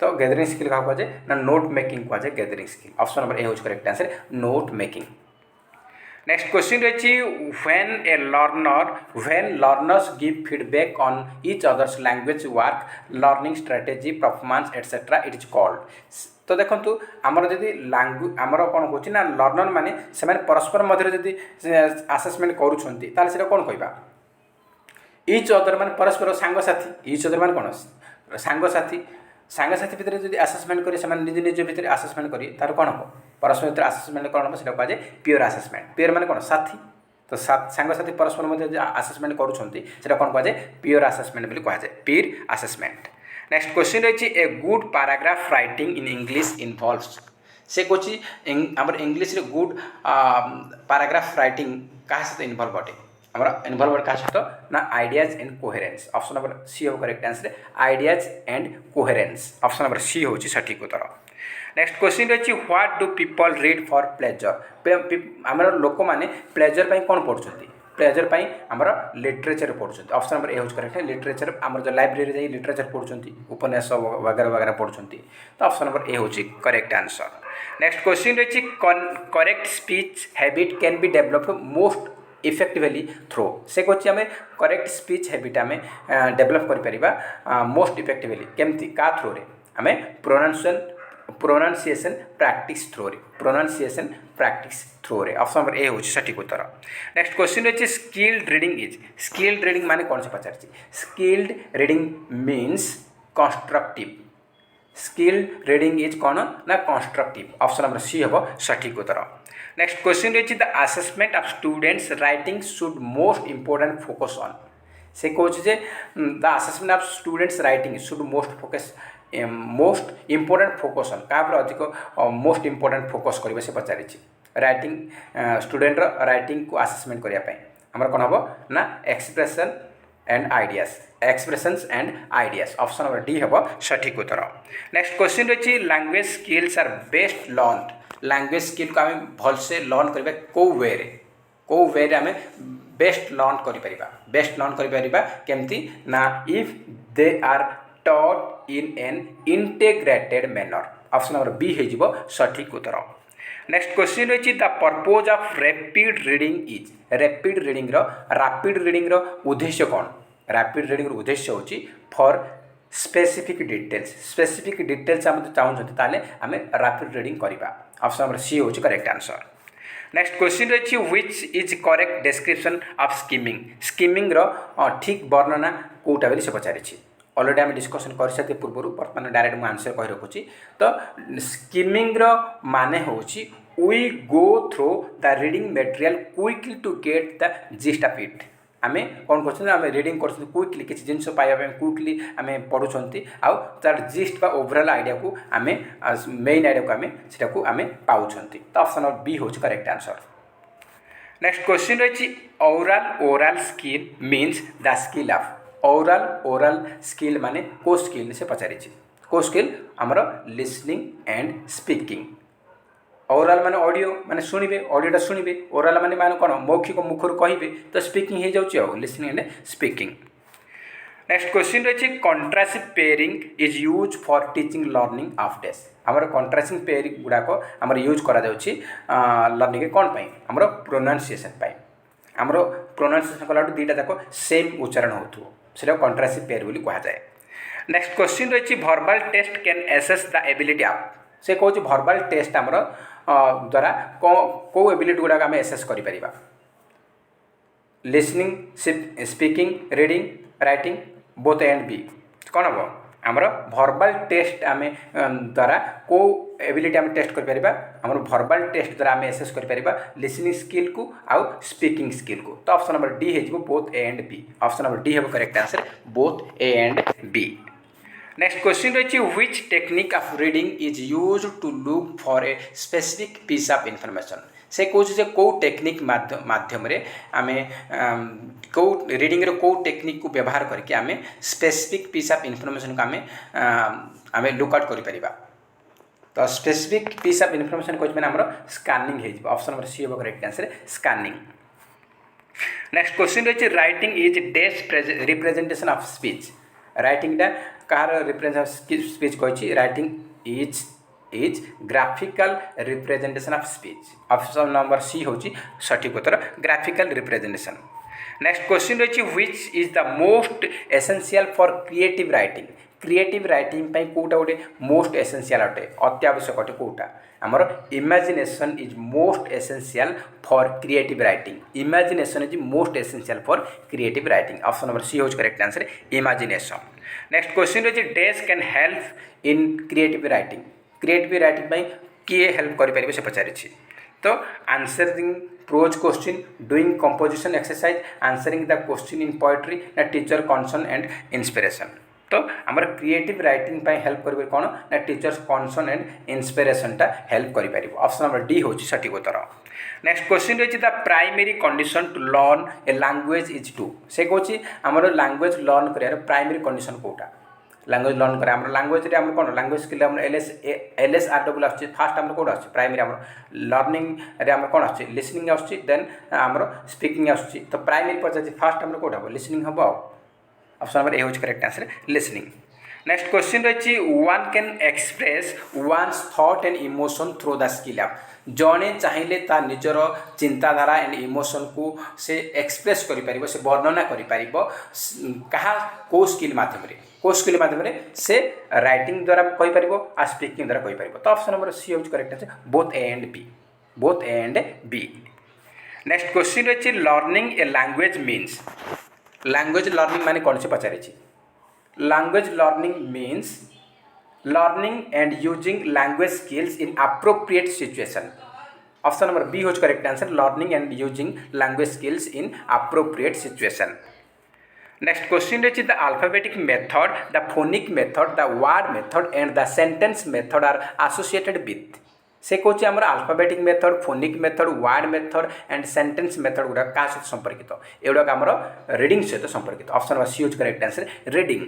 तो गैदरिंग स्किल क्या कहुए ना नोट मेकिंग कहुए gathering skill. Option number A होज correct answer note making. Next question रही when learners give feedback on each others language work learning strategy performance etcetera it is called. तो देखो आमर जदि आमर कौन कौन ना लर्नर मैंने से परस्पर मध्य जदि आसेसमेंट करूँ कौन कहवा ईच अदर मान परस्पर सांगसाथी ईच अदर मान कौन सांगसाथी भितर जब आसेसमेंट करें निज निज भितर आसेसमेंट करें तार कौन हम परस्पर भितर आसेसमेंट कौन हम से कहुए पियोर आसेसमेंट। पियोर माने कौन साथी तो सांगसाथी परस्पर मध्य आसेसमेंट करूँ कौन कहुए पियोर आसेसमेंट बोली कहुए पियर आसेसमेंट। नेक्स्ट क्वेश्चन रही a good paragraph writing in English involves. से कौन आम इंग्लिश गुड पैराग्राफ राइटिंग क्या सहित इनवॉल्व अटे आमर इनवॉल्व क्या सहित ना ideas and coherence. Option number C हो correct answer ideas and coherence. Option number C होची सठिक उत्तर। नेक्स्ट क्वेश्चन रही what do people read for pleasure. आमर लोक मैंने प्लेजर पर कौन पढ़ुं प्लेजर पर आमर लिटरेचर पढ़ुं। ऑप्शन नंबर ए होच करेक्ट लिटरेचर आमर जो लाइब्रेरी जाई लिटरेचर पढ़ुं उपन्यास वगैरह पढ़ुं तो ऑप्शन नंबर ए होची करेक्ट आंसर। नेक्स्ट क्वेश्चन रही correct speech habit can be develop most effectively through. से कौन आम करेक्ट स्पीच हैबिट आम डेवलप कर मोस्ट इफेक्टिवली केमती का थ्रो रे आम प्रोनाउंसिएशन प्रैक्टिस थ्रो रे। ऑप्शन नंबर ए होची सठिक उत्तर। नेक्स्ट क्वेश्चन रही skilled reading is. Skilled reading माने कौन से पचार skilled reading means constructive. Skilled reading is कौन ना कंस्ट्रक्टिव। ऑप्शन नंबर सी हम सठिक उत्तर। नेक्स्ट क्वेश्चन रही the assessment of students writing should most important focus on. से कहूँ जे the assessment of students writing should most important focus on क्या अधिक मोस्ट इम्पोर्टेंट फोकस करेंगे से पचारि राइटिंग स्टूडेंट राइटिंग को असेसमेंट करने आमर कौन हम ना expression and ideas expressions and ideas option number D हम सठिक उत्तर। नेक्स्ट क्वेश्चन रही language skills are best learn language skill को आम भलसे लर्न करेंगे कौ वे आम बेस्ट लर्न करें केमती ना if they are taught in an integrated manner option number B हो सठिक उत्तर। नेक्स्ट क्वेश्चन रही the purpose of rapid reading is rapid reading उद्देश्य कौन रैपिड रीडिंग उद्देश्य होची फॉर स्पेसिफिक डिटेल्स आम चाहते आम रैपिड रीडिंग करवा ऑप्शन नंबर सी होची करेक्ट आंसर। नेक्स्ट क्वेश्चन रही which is correct description of skimming ठीक वर्णना कौटा बोली से पचारि ऑलरेडी आम डिस्कसन कर सारे पूर्व बर्तमान डायरेक्ट मुझे आंसर कही रखुच्छी तो स्कीमिंग माने होची we go through the reading material quickly to get the gist of it आम कौन कर रीडिंग कर क्विकली किसी जिन पाइबा क्विकली आम पढ़ुंट आउ तार जिस्ट बा ओवरऑल आइडिया को आम मेन आइडिया को आम पाँच तो ऑप्शन नंबर बी हूँ करेक्ट आंसर। नेक्स्ट क्वेश्चन रही oral skill means the skill of oral skill माने को स्किल से पचारि को स्किल आमर लिसनिंग एंड स्पीकिंग ओरल माने ऑडियो माने शुणिबे ऑडियोटा शुणिबे ओरल माने कौन मौखिक मुखर कहे तो स्पीकिंग हो जाऊँ listening and speaking. Next question रही contrastive pairing is use for teaching learning of dash आमर कंट्रास्टिव पेयरिंग गुड़ाक आमर यूज करा लर्निंग कौन पाई आमर प्रोनाउंसिएशन आमर प्रोनाउंसिएशन कला दुईटा जाक सेम उच्चारण हो से कंट्रास्टिव पेयर बोली कहुए। नेक्स्ट क्वेश्चन रही verbal test can assess the ability of से कहूँ भर्बाल टेस्ट आमर द्वारा कौ एबिलिटी गुड़ाक आम एसेस कर listening speaking reading writing both and B कौन हम आमर भर्बाल टेस्ट आम द्वारा को एबिलिटी आम टेस्ट कर आमर भर्बाल टेस्ट द्वारा आम एसेस कर लिसनिंग स्किल को आउ स्पीकिंग स्किल को तो ऑप्शन नंबर डी हो both A and B option number D हो correct answer both A and B. Next question रही which technique of reading is use to look for a specific piece of information से कहूँ कौ टेक्निक माध्यम आम कौ रीडिंग कौ टेक्निक को व्यवहार करके आम स्पेसिफिक पीस ऑफ इनफॉरमेशन को आम लुकआउट कर तो स्पेसिफिक पीस ऑफ इनफॉरमेशन कहते हैं आमर स्कानिंग हो ऑप्शन नंबर सी हो correct answer scanning. Next question रही writing is dash representation of speech राइटिंगटा कहार रिप्रेजेंटेशन ऑफ स्पीच कही writing is graphical representation of speech option number C हूँ सठिक उत्तर ग्राफिकल रिप्रेजेंटेशन। नेक्स्ट क्वेश्चन रही which is the most essential for creative writing कौटा गोटे मोस्ट एसेंशियल अटे अत्यावश्यक अटे कौटा आमर imagination is most essential for creative writing imagination is most essential for creative writing option number C हूँ correct answer imagination. Next question रही dash can help in creative writing किए हेल्प करें से पचारि तो answering prose question doing composition exercise answering the question in poetry ना टीचर कॉन्सन एंड इंस्पिरेशन तो आमर क्रिएटिव राइटिंग हेल्प करेंगे कौन ना टीचर्स कॉन्सन एंड इंस्पिरेशनटा हेल्प कर ऑप्शन नंबर डी हूँ सठिक उत्तर। नेक्स्ट क्वेश्चन रही the primary condition to learn a language is to से कहूँ आमर लैंग्वेज लर्न कर प्राइमरी कंडीशन कौटा लैंग्वेज लर्न कर लैंग्वेज कौन language skill LS R W आस फास्ट आम कौट आस प्राइमरी आम लर्निंग आम कौन आस लिसनिंग आसन आमर स्पीकिंग आस तो प्राइमरी पचार फास्ट आम कौट हम लिसनिंग हम ऑप्शन नंबर ए हूँ correct answer listening. Next question रही one can express one's thought and emotion through the skill of जड़े चाहिए ता निजर चिंताधारा एंड इमोशन को से एक्सप्रेस कर से वर्णना कर कौ स्किल मध्यम से राइटिंग द्वारा कहीपर आ स्पीकिंग द्वारा कहीपर तो ऑप्शन नंबर सी हूँ correct answer both A and B. Next question रही learning a language means language learning माने कौन से पचारि language learning means learning and using language skills in appropriate situation option number B हूँ correct answer learning and using language skills in appropriate situation. Next question रही the alphabetic method the phonic method the word method and the sentence method are associated with से कौन आम alphabetic method phonic method word method and sentence method गुड़ा क्या सहित संपर्कित एगुड़ा आम रीडिंग सहित संपर्कित ऑप्शन नंबर सी होज correct answer reading.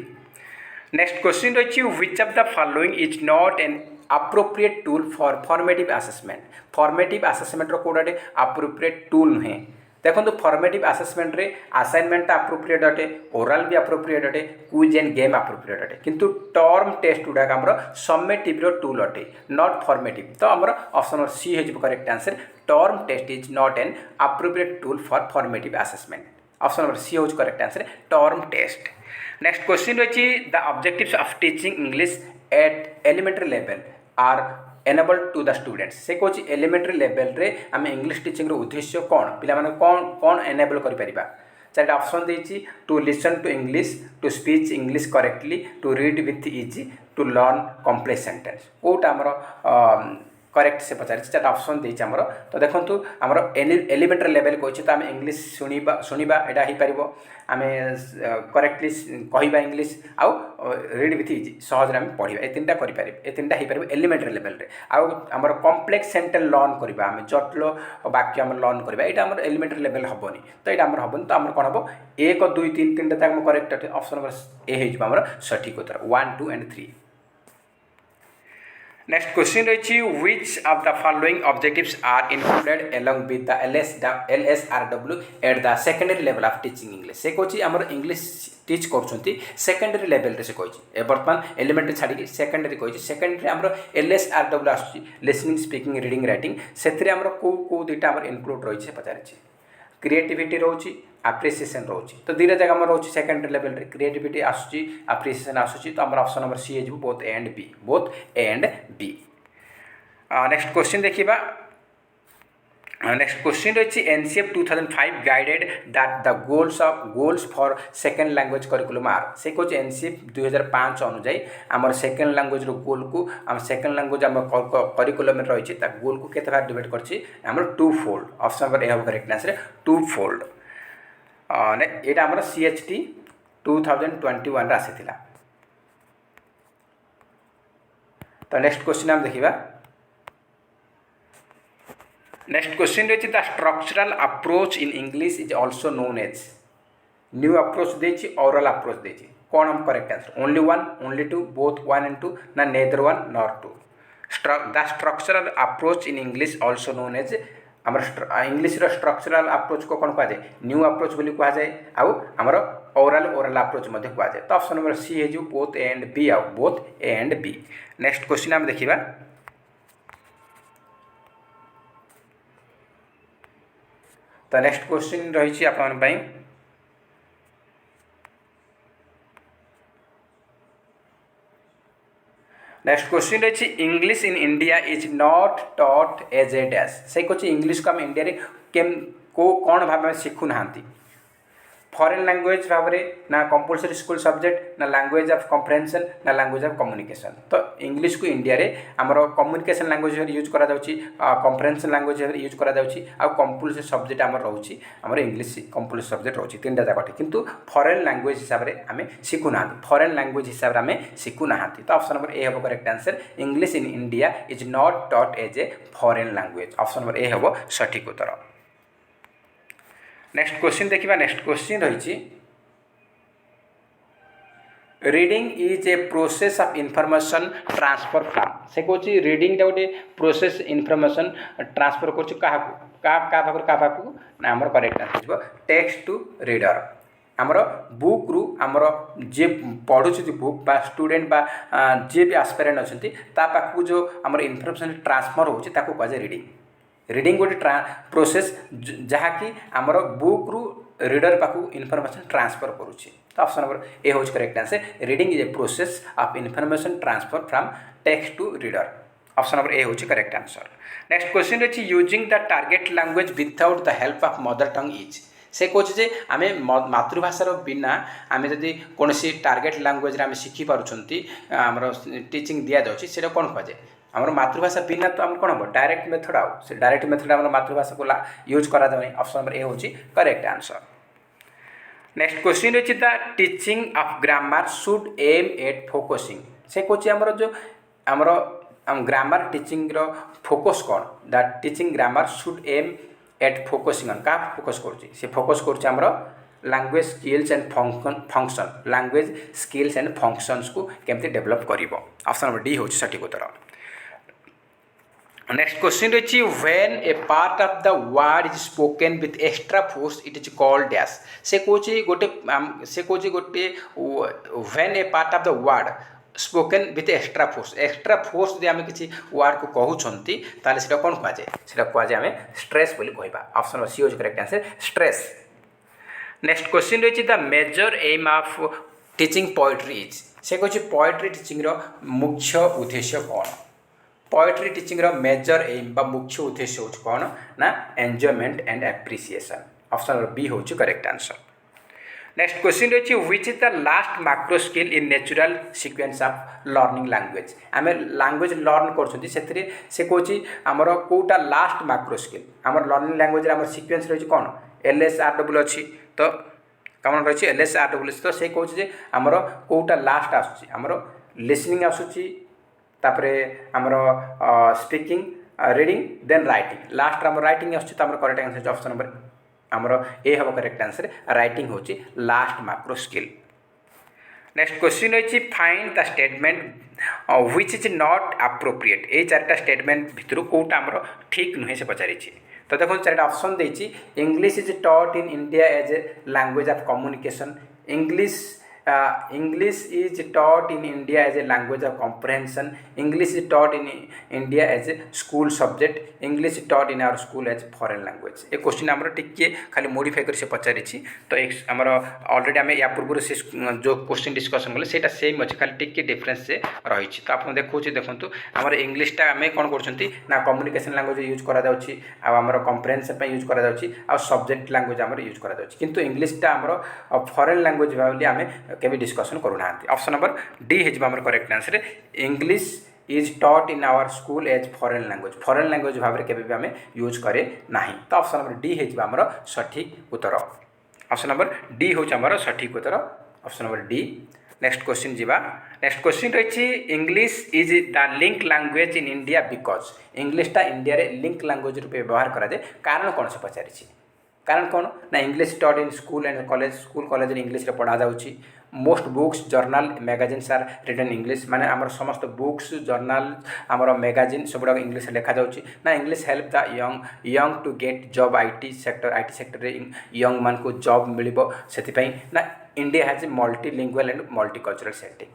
Next question रही which of the following is not an appropriate tool for formative assessment formative assessment कोड़े अप्रोप्रिएट टूल नुहे देखो फॉर्मेटिव असेसमेंट रे असाइनमेंट अप्रोप्रिएट अटे ओराल भी अप्रोप्रिएट अटे क्विज एंड गेम अप्रोप्रिएट अटे किंतु टर्म टेस्ट गुड़ा आमर समेटिव रो टूल अटे नॉट फॉर्मेटिव तो आमर ऑप्शन नंबर सी हो correct answer term test is not an appropriate tool for formative assessment option number C हो correct answer term test. Next question रही the objectives of teaching English at elementary level are enable to the students से कौन एलिमेंटरी लेवल रे आम इंग्लिश टीचिंग उद्देश्य कौन पे कौन कौन एनेबल कर चार ऑप्शन देती to listen to English to speech English correctly to read with easy to learn complex sentence कौटा आमर करेक्ट से पचार चार ऑप्शन देती आमर तो देखो आमर एलिमेंटरी लेवल कही तो आम इंग्लिश शुणा यहाँ हो पार आम करेक्टली कहवा इंग्लिश आउ रीड विथ इजी सहज आम पढ़ा ये तीन टाइम ये तीन टाइम हो पार एलिमेंटरी लेवल रे आउ आमर कम्प्लेक्स सेंटेंस लर्न करवा आम जटिल वाक्य आम लर्न करवा यहाँ आम एलिमेंटरी लेवल हेनी तो यहाँ आम हेनी तो आम कौन हम 1 2 3 3 टाइम करेक्ट अटे ऑप्शन नंबर ए हो सठिक उत्तर 1 2 and 3। नेक्स्ट क्वेश्चन रही which of the following objectives are included along with the LSRW at the secondary level of teaching English से कौन आमर इंग्लिश टीच कर सेकेंडरी लेवल से कही बर्तमान एलिमेंटरी छाड़ी सेकेंडरी कही सेकेंडरी आमर LSRW आस लिसनिंग स्पीकिंग रीडिंग राइटिंग से आमर कौ दुईटा आमर इनक्लूड रही पचार क्रिएटिविटी रोची एप्रिसिएशन रोची तो दुईटा जगह आम रोच सेकेंडरी लेवल रे क्रिएटिविटी आसूची एप्रिसिएशन आसूची तो आम ऑप्शन नंबर सी हो both A and B. Next question देखिबा नेक्स्ट क्वेश्चन रही NCF 2005 guided that the goals for second language curriculum are से कौन NCF 2005 अनुजाई आमर सेकेंड लैंग्वेज रो गोल को आम सेकेंड लैंग्वेज आम करिकुलम रही गोल को केते भाग डिवाइड करछि आमर 2 फोल्ड ऑप्शन नंबर ए हो करेक्ट आंसर 2 फोल्ड ये आमर CHT 2021 आसीथिला। तो नेक्स्ट क्वेश्चन आम देखिबा नेक्स्ट क्वेश्चन रही the structural approach in English is also known as new approach देती ओरल अप्रोच देती कौन हम correct answer only 1 only 2 both 1 and 2 ना neither 1 nor 2 the structural approach in English also known as आमर इंग्लिश स्ट्रक्चरल अप्रोच को कौन कहुए न्यू अप्रोच बोली कहुए आउ आमर ओरल अप्रोच कहुए तो ऑप्शन नंबर सी हो बोथ ए एंड बी आउ both A and B. Next question आम देखिबा तो नेक्स्ट क्वेश्चन रही आपण नेक्स्ट क्वेश्चन रही English in India is not taught as a dash से कौन इंग्लिश को आम इंडिया रे को कौन भाव शिखु ना फॉरेन लैंग्वेज भाव ना कंपलसरी स्कूल सब्जेक्ट ना लैंग्वेज ऑफ कम्प्रेhension ना लैंग्वेज ऑफ कम्युनिकेशन तो इंग्लिश को इंडिया रे आमर कम्युनिकेशन लैंग्वेज यूज करा जाउची कम्प्रेhension लैंग्वेज यूज करा जाउची आ कंपलसरी सब्जेक्ट आमर रहउची आमर इंग्लिश कंपलसरी सब्जेक्ट रहउची तीनटा जाकटे किंतु फॉरेन लैंग्वेज हिसाब रे आमे शिखु ना फॉरेन लैंग्वेज हिसाब रे आमे शिखु ना तो ऑप्शन नंबर ए हो correct answer English in India is not taught as a foreign language option number A हो सठिक उत्तर। नेक्स्ट क्वेश्चन देखिबा नेक्स्ट क्वेश्चन रही reading is a process of information transfer from से कौन रीडिंग गोटे प्रोसेस इनफॉरमेशन ट्रांसफर कर ना आमर correct answer text to reader आमर बुक रु आमर जे पढ़ुच्छी बुक बा स्टूडेंट बा जे भी एस्पिरेंट अच्छी पाखक जो आमर इनफॉरमेशन ट्रांसफर होची ताको कहुए रीडिंग रीडिंग गोटे प्रोसेस जहाँकि आमर बुक रु रीडर पाखक इनफॉरमेशन ट्रांसफर करुच्छी तो ऑप्शन नंबर ए हो correct answer reading is a process of information transfer from text to reader option number A हो करेक्ट आंसर। नेक्स्ट क्वेश्चन रही using the target language without the help of mother tongue is से कौन जे आम मातृभाषार बिना आम जदि कौन टारगेट लैंग्वेज आम शिखिपार्टी आमर टीचिंग दि जाऊँगी से कौन कहुए आम मातृभाषा बिना तो आम कौन हम डायरेक्ट मेथड आउ से डायरेक्ट मेथड आम मातृभाषा को यूज करा ऑप्शन नंबर ए हो करेक्ट आंसर। नेक्स्ट क्वेश्चन रही the teaching of grammar should aim at focusing से कौन आमर जो आमर ग्रामर टीचिंग रो फोकस कौन the teaching grammar should aim at focusing on क्या फोकस करुच्ची से फोकस करुच्ची आमर language skills and function language skills and functions को केमती डेवलप कर ऑप्शन नंबर डी हूँ सठिक उत्तर नेक्स्ट क्वेश्चन रही when a part of the word is spoken with extra force it is called dash से कौन गोटे when a part of the word spoken with extra force जब आम किसी वर्ड को कहते ताले से कौन कहुए आम स्ट्रेस बोली कहवा ऑप्शन नंबर सी हूँ correct answer stress next question रही the major aim of teaching poetry is से कौन पोएट्री टीचिंग मुख्य उद्देश्य कौन पोएट्री टीचिंग मेजर एम बा मुख्य उद्देश्य हूँ कौन ना enjoyment and appreciation option number B हूँ करेक्ट आंसर नेक्स्ट क्वेश्चन रही which is the last micro skill in natural sequence of learning language आम लैंग्वेज लर्न कर से कौन आमर कोटा लास्ट माइक्रो स्किल आम लर्निंग लैंग्वेज आम सीक्वेंस रही कौन LSRW अच्छी तो कौन रही LSRW तो से कौन आमर कोटा लास्ट आमर लिसनिंग आसूची तापरे आमर speaking reading then writing last आम राइटिंग आमर करेक्ट आंसर ऑप्शन नंबर आमर ए हम करेक्ट आंसर राइटिंग हूँ last micro skill next question रही find the statement which is not appropriate ये चार्टा स्टेटमेंट भितर कौटा आमर ठीक नुहे से पचारि तो देखो चार्टा ऑप्शन देती English is taught in India as a language of communication English is taught in India as a language of comprehension. English is taught in India as a school subject. English is taught in our school as foreign language. ये क्वेश्चन आमर टिके खाली मॉडिफाई कर से पचारि तो आमर ऑलरेडी आम या पूर्व से जो क्वेश्चन डिस्कसन कले सेटा सेम अच्छे खाली टिके डिफरेंस से रही तो आप देखो देखो आमर इंग्लिशटा आम कौन कर कम्युनिकेशन लैंग्वेज यूज कर कम्प्रेहेंशन यूज कर सब्जेक्ट लैंग्वेज आमर यूज कर किंतु इंग्लिशटा आमर फॉरेन लैंग्वेज भाई आम केबी डिस्कसन करूना ऑप्शन नंबर डी है correct answer English is taught in our school as foreign language भाव में केबी आम यूज करे ना तो ऑप्शन नंबर डी है सठिक उत्तर ऑप्शन नंबर डी हूँ सठिक उत्तर option number D next question जीवा नेक्स्ट क्वेश्चन रही English is the link language in India because इंग्लिशटा इंडिया रे लिंक लैंग्वेज रूप व्यवहार कराए कारण कौन से पचारि कारण कौन ना English taught in school and college school college English पढ़ा जाऊँगी most books journal magazines are written English माने आमर समस्त बुक्स जर्नाल आमर मैगजीन सब गुड़ा इंग्लिश लिखा जाऊँगी ना English help the young to get job IT sector रे यंग मान को जॉब मिल से ना India has multilingual and multicultural setting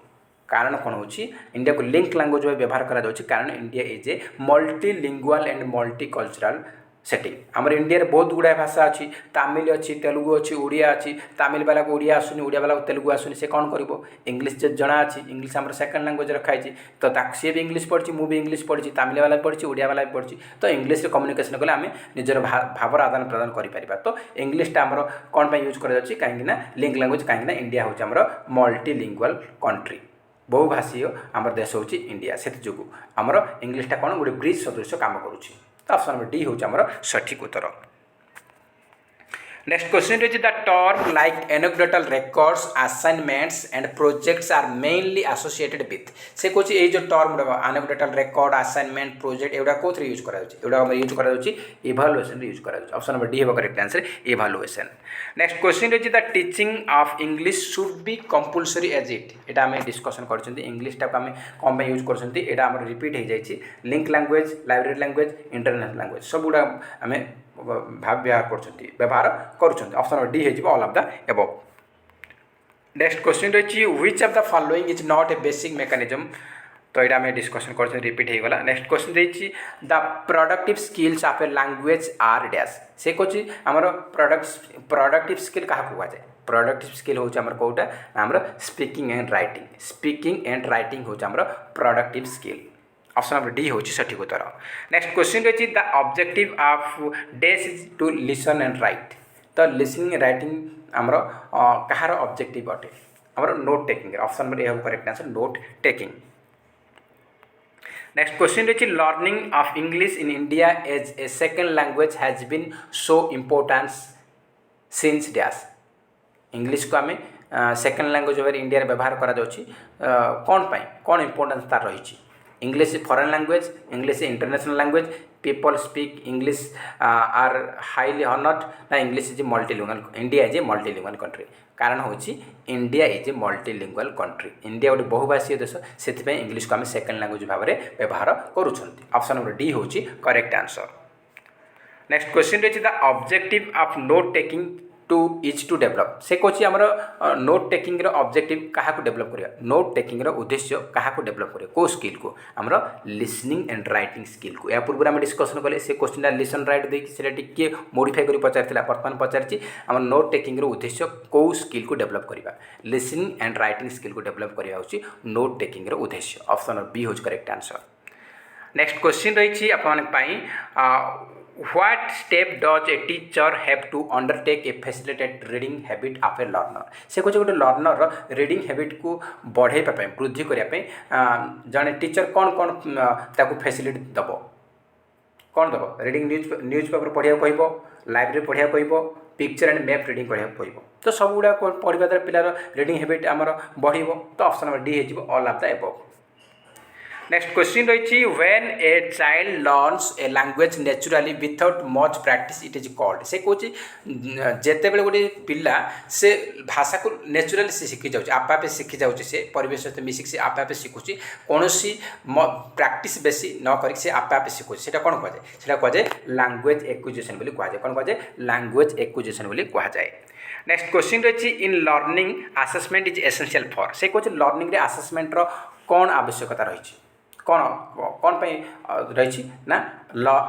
कारण कौन हो इंडिया को लिंक लैंग्वेज व्यवहार करा कारण India is a multilingual and multicultural setting आमर इंडिया रे बहुत गुड़ाए भाषा अच्छी तमिल अच्छी तेलुगु अच्छी ओडिया अच्छी तमिल वाला को ओडिया आसुनी ओडिया वाला को तेलुगु आसुनी से कौन कर इंग्लिश जो जना अच्छी इंग्लिश आमर सेकंड लैंग्वेज रखाई तो सी भी इंग्लिश पढ़ी मुझे इंग्लिश पढ़ी तमिल वाला भी पढ़ी ओडिया वाला भी पढ़ी तो इंग्लिश कम्युनिकेशन कले आम निजर भावर आदान प्रदान कर तो इंग्लिशटा आमर कौन यूज कर कहीं लिंक लैंग्वेज कहीं इंडिया हूँ आमर मल्टीलिंगुअल कंट्री बहुभाषीय आमर देश हूँ इंडिया से जो आमर इंग्लिशटा कौन गोटे ब्रिज सदृश काम करुँच ऑप्शन नंबर डी हूँ आमर सठिक उत्तर नेक्स्ट क्वेश्चन रही the term like anecdotal records assignments and projects are mainly associated with से कौन ये जो term anecdotal record assignment project एगुड़ा कौन यूज कर यूज कर इभालुएसन यूज कर ऑप्शन नंबर डी है correct answer evaluation next question रही the teaching of English should be compulsory as it यहाँ आम डिस्कसन कर इंग्लिशटा को आम कौन यूज कर रिपीट हो जाए link language library language international language सब गुड़ा आम व्यवहार करुँच ऑप्शन नंबर डी है all of the above next question रही which of the following is not a basic mechanism तो यहाँ आम डिस्कसन कर रिपीट होगा नेक्स्ट क्वेश्चन रही the productive skills of a language are dash से कौन आमर प्रोडक्टिव स्किल क्या कहुए प्रोडक्टिव स्किल हूँ आमर कौटा आमर स्पीकिंग एंड राइटिंग हूँ आमर productive skill option number D हूँ सठिक उत्तर नेक्स्ट क्वेश्चन रही the objective of dash is to listen and write तो लिसनिंग राइटिंग आमर कहार ऑब्जेक्टिव अटे आमर note taking option number A हम correct answer note taking next question रही learning of English in India as a second language has been so importance since dash English को आम सेकेंड लैंग्वेज भाव इंडिया व्यवहार करा कौन पाई कौन इंपोर्टेंस तार रही English foreign language English international language people speak English are highly honoured ना English is multilingual India is a multilingual country कारण हूँ India is a multilingual country India गोटे बहुभाषीय देश से इंग्लिश को आम सेकेंड लैंग्वेज भाव में व्यवहार करुँच ऑप्शन नंबर डी हूँ करेक्ट आंसर नेक्स्ट क्वेश्चन रही the objective of note taking to is to develop से कौन आमर नोट टेकिंग ऑब्जेक्टिव क्या डेभलप करवा नोट टेकिंग उद्देश्य क्या डेभलप करें कौ स्किल को आमर लिसनिंग एंड राइटिंग स्किल को या पूर्व आम डिस्कसन कले से क्वेश्चन लिसन राइट देखिए मोडिफाई कर पचार बर्तमान पचार आम नोट टेकिंग उद्देश्य कौ स्किल को डेभलप करवा लिसनिंग एंड राइटिंग स्किल को डेभलप करवा हूँ नोट टेकिंग उद्देश्य ऑप्शन बी हूँ करेक्ट आंसर नेक्स्ट क्वेश्चन रही आप What step does a teacher have to undertake a facilitate reading habit of a learner? से कुछ गोटे लर्नर रीडिंग हैबिट को बढ़ाई वृद्धि करने जड़े टीचर कौन कौन ताकू फैसिलिटी दब कौन दब रीडिंग न्यूज पेपर पढ़ा कह लाइब्रेरी पढ़ा कह पिक्चर एंड मैप रीडिंग पढ़ा कह तो सब गुड़ा पढ़ा द्वारा पिलार रीडिंग हैबिट आमर बढ़ तो ऑप्शन नंबर डी हो all of the above next question रही when a child learns a language naturally without much practice it is called से कौन जिते बड़े गोटे पिला से भाषा को नेचुराली से शिखी जाऊँ आप आप शिखी जाऊँ से परिवेश सहित मिसिक से आप आप शिखुची कौन प्रैक्टिस बेसी न करी से आप आप शिखुची से कौन कहुए लैंग्वेज एक्विजिशन बोली कहुए कौन कहुए लैंग्वेज एक्विजिशन बोली कहुए नेक्स्ट क्वेश्चन रही इन learning assessment is essential for से कौन लर्निंग आसेसमेंट कौन आवश्यकता रही कौन कौन रही ना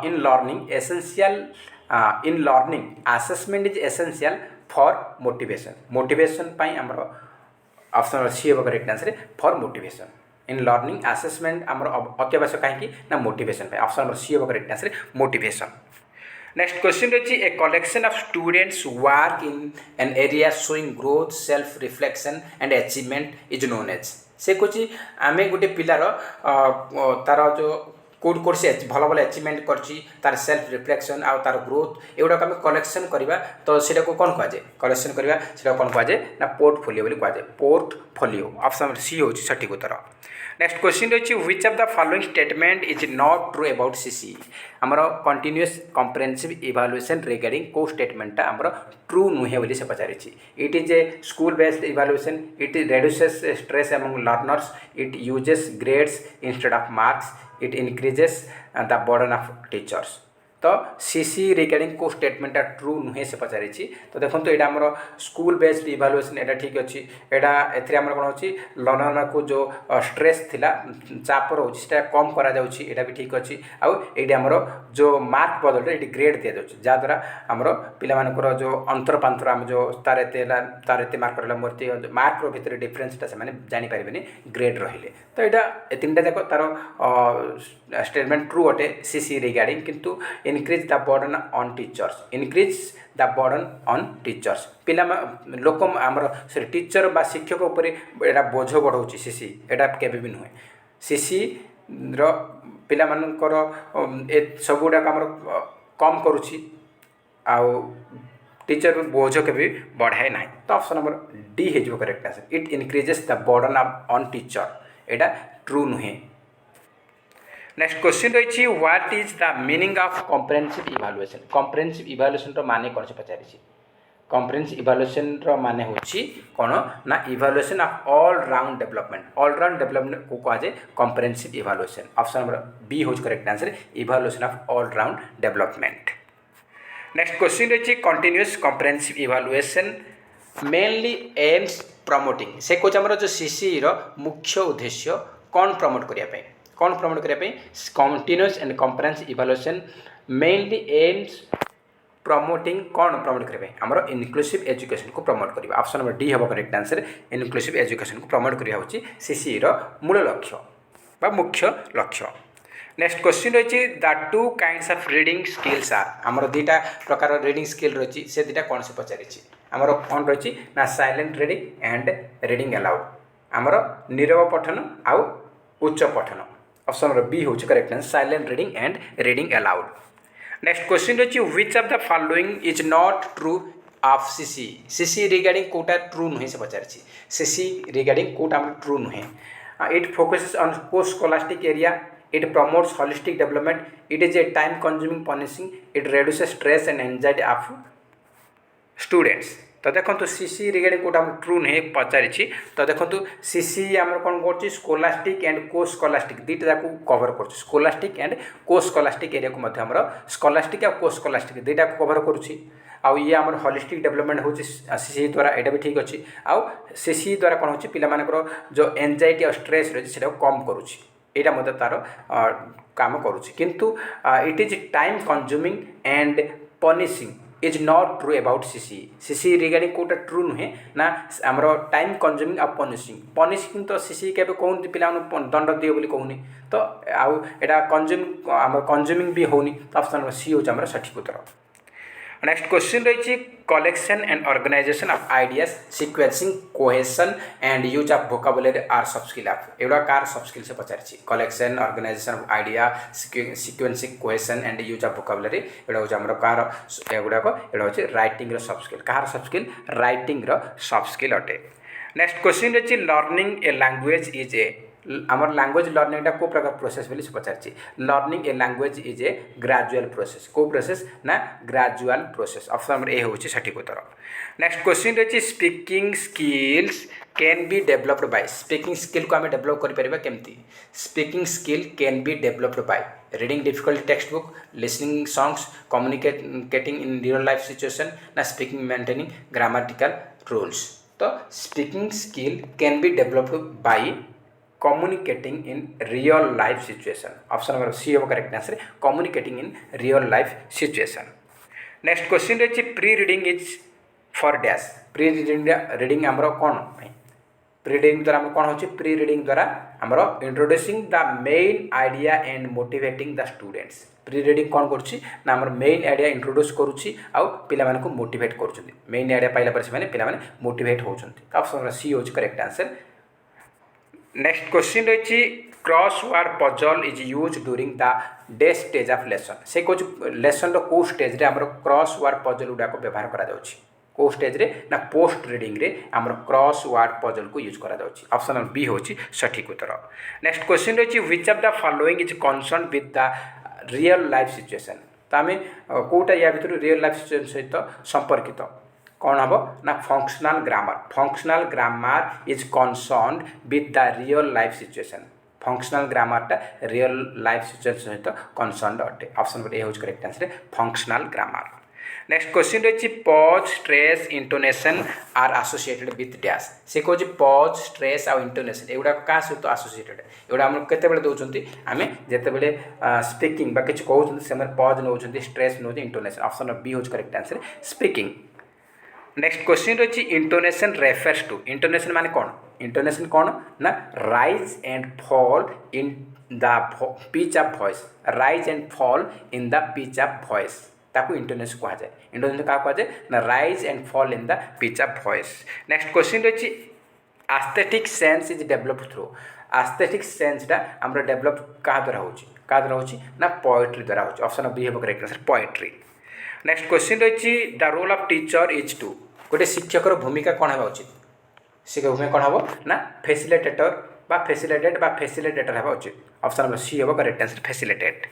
in learning essential in learning assessment is essential for motivation motivation आमर ऑप्शन सी हम correct answer for motivation in learning assessment आमर अत्यावश्यक कहीं ना मोटिवेशन ऑप्शन नंबर सी हम correct answer motivation next question रही a collection of students work in an area showing growth self reflection and achievement is known as से कुछ आम गोटे पिलार तार जो कौट कोर्स भल भल अचिवमेंट कर सेल्फ रिफ्लेक्शन आउ तार ग्रोथ एगुड़ाक आम कलेक्शन करवा तो सीटा को कौन कहुए कलेक्शन करवा सीटा कौन कहुए ना पोर्टफोलियो बोली कहुए पोर्टफोलियो ऑप्शन सी हूँ सठिक उत्तर नेक्स्ट क्वेश्चन रही which of the following statement is not true about C C आमर कंटिन्यूअस कम्प्रेहेंसिव इवैल्यूएशन रिगार्डिंग को स्टेटमेंटा आमर ट्रू नुहे बोली से पचारि it is a school based evaluation it reduces stress among learners it uses grades instead of marks it increases the burden of teachers तो सीसी रिगार्डिंग को स्टेटमेंटा ट्रू नुहे से पचारि तो देखो यहाँ आमर स्कूल बेस्ड इवैल्यूएशन यहाँ ठीक अच्छी यहाँ एम कौन हो लर्नर को जो स्ट्रेस थिला चाप रोचे कम करा भी ठीक अच्छी आउ ये आमर जो मार्क बदल ये ग्रेड दि जाऊँगी जहाद्वारा आमर पिलाମାନଙ୍କର जो अंतर पांतर आम जो तार एत मार्क रहा मोर मार्क भितर डिफरेन्सटा से जानीपारे ग्रेड रहिले तो यहाँ तीन टा जाक तार स्टेटमेंट ट्रू अटे सीसी रिगार्डिंग किंतु increase the burden on teachers increase the burden on teachers पिला लोक आमर सॉरी टीचर बा शिक्षक उपर एटा बोझ बढ़ाऊँ सीसी एटा केबे भी नुहे सीसी रो पिला मानकर ए सब गुड़ाक आमर कम करुछि आउ टीचर बोझ के बढ़ाए ना तो ऑप्शन नंबर डी हो correct answer it increases the burden on teacher एटा ट्रू नुहे नेक्स्ट क्वेश्चन रही what is the meaning of comprehensive evaluation माने कौन से पचारि कम्प्रेहेंसिव इवैल्यूएशन माने होची कौन ना evaluation of all round development को कहा जाए comprehensive evaluation option number B हो correct answer evaluation of all round development next question रही continuous comprehensive evaluation mainly aims promoting से कौन आमर जो सीसी मुख्य उद्देश्य कौन प्रमोट करने कौन प्रमोट करने continuous and comprehensive evaluation mainly aims promoting कौन प्रमोट करने आमर इनक्लूसिव एजुकेशन को प्रमोट करवा ऑप्शन नंबर डी हम करेक्ट आंसर इनक्लूसिव एजुकेशन को प्रमोट करवा हूँ सीसी मूल लक्ष्य बा मुख्य लक्ष्य नेक्स्ट क्वेश्चन रही the two kinds of reading skills are आमर दुईटा प्रकार रीडिंग स्किल रही से दुईटा कौन से पचारि आमर कौन रही ना silent reading and reading aloud आमर नीरव पठन आउ उच्च पठन ऑप्शन नंबर बी हूँ correct answer silent reading and reading aloud next question रही which of the following is not true of CC CC regarding कोटा ट्रू नुहे से पचार सीसी रिगार्डिंग कोटा ट्रू नुहे it focuses on post scholastic area it promotes holistic development it is a time consuming punishing it reduces stress and anxiety of students तो देखो सीसी रिगार्डिंग कोटा ट्रू नहीं पचारि तो देखो सीसी आम कौन कर स्कोलास्टिक एंड को स्कोलास्टिक दुईटा जाक कवर कर स्कोलास्टिक एंड को स्कोलास्टिक एरिया को आम स्कोलास्टिक और को स्कोलास्टिक दुईटा कवर करुच्ची आउ ये आम होलिस्टिक डेवलपमेंट हो सीसी द्वारा यहाँ भी ठीक अच्छे आउ सीसी द्वारा कौन हो पाकर जो एंजाइटी और स्ट्रेस रही है कम करुच्ची यहाँ मतलब तार काम करुच्ची किंतु it is time consuming and punishing is not true about CC CC regarding कोटा ट्रू नुहे ना आमर टाइम कंज्यूमिंग आ पनिशिंग तो सीसी के कहूँ पिला दंड दियो बोली कहूनी तो आउ एटा कंज्यूमिंग भी होनी तो ऑप्शन सी हूँ आम सठिक उत्तर नेक्स्ट क्वेश्चन रही collection and organisation of ideas sequencing cohesion and use of vocabulary are sub skill आप एगुड़ा कार सब स्किल से पचारि collection organisation of idea sequencing cohesion and use of vocabulary एटा हूँ आम कार एगुड़ाक एटा हूँ राइटिंग सब स्किल कार sub skill writing sub skill अटे नेक्स्ट क्वेश्चन रही learning a language is a आमर लैंग्वेज लर्निंग को प्रकार प्रोसेस बोली पचार learning a language is a gradual process को प्रोसेस ना gradual process option number A हूँ सठिक उत्तर नेक्स्ट क्वेश्चन रही speaking skills can be developed by speaking skill को आम डेवलप करमती speaking skill can be developed by reading difficult text book listening songs communicating in real life situation ना स्पीकिंग मेंटेनिंग ग्रामेटिकल रूल्स तो speaking skill can be developed by communicating in real life situation option number C होगा correct answer communicating in real life situation next question रही pre reading is for dash pre reading आमर कौन प्री रीडिंग द्वारा कौन हो प्री रीडिंग द्वारा आमर introducing the main idea and motivating the students pre reading कौन करना आमर मेन आइडिया इंट्रोड्यूस करुच्ची आउ पिला मानकु मोटिवेट कर मेन आइडिया पाइला पर से पिला माने मोटिवेट होउछन्ति ऑप्शन नंबर सी हो करेक्ट आंसर नेक्स्ट क्वेश्चन रही cross word puzzle is use during the day stage of lesson से कौन लेसन रो स्टेज रे आमर क्रॉस वर्ड पजल गुड़ाक व्यवहार करा स्टेज रे ना पोस्ट रीडिंग रे आमर क्रॉस वर्ड पजल को यूज करा ऑप्शन नंबर बी होची सठिक उत्तर नेक्स्ट क्वेश्चन रही which of the following is concern with the real life situation तो आम कौटा या भर रियल लाइफ सिचुएशन सहित संपर्कित कौन हम ना functional grammar is concern with the real life situation functional ग्रामरटा रियल लाइफ सिचुएशन सहित कनसर्न अटे ऑप्शन नंबर ए हूँ correct answer functional grammar next question रही pause stress intonation are associated with dash से कौन पॉज स्ट्रेस आउ इंटोनेशन एगुड़ा क्या सहित एसोसिएटेड एगुड़ा आम केते दौरान आम जिते स्पीकिंग किसी कहते से पॉज नौ स्ट्रेस नौ इंटोनेशन ऑप्शन नंबर बी हूँ correct answer speaking next question रही इंटोनेशन रेफर्स टू इंटोनेशन माने कौन इंटोनेशन कौन ना rise and fall in the pitch of voice rise and fall in the pitch of voice ताकू इंटोनेशन कहा जाए इंटोनेशन क्या कहा जाए ना rise and fall in the pitch of voice next question रही aesthetic sense is developed through aesthetic सेंसटा आम डेवलप क्या द्वारा हो ना पोएट्री द्वारा हो ऑप्शन बी हम correct answer poetry next question रही the role of teacher is to गोटे शिक्षकर भूमिका कौन होगा उचित शिक्षक भूमिका कौन हम ना फैसिलिटेटर बा फैसिलिटेट बा फैसिलिटेटर होगा उचित ऑप्शन नंबर सी होगा correct answer facilitate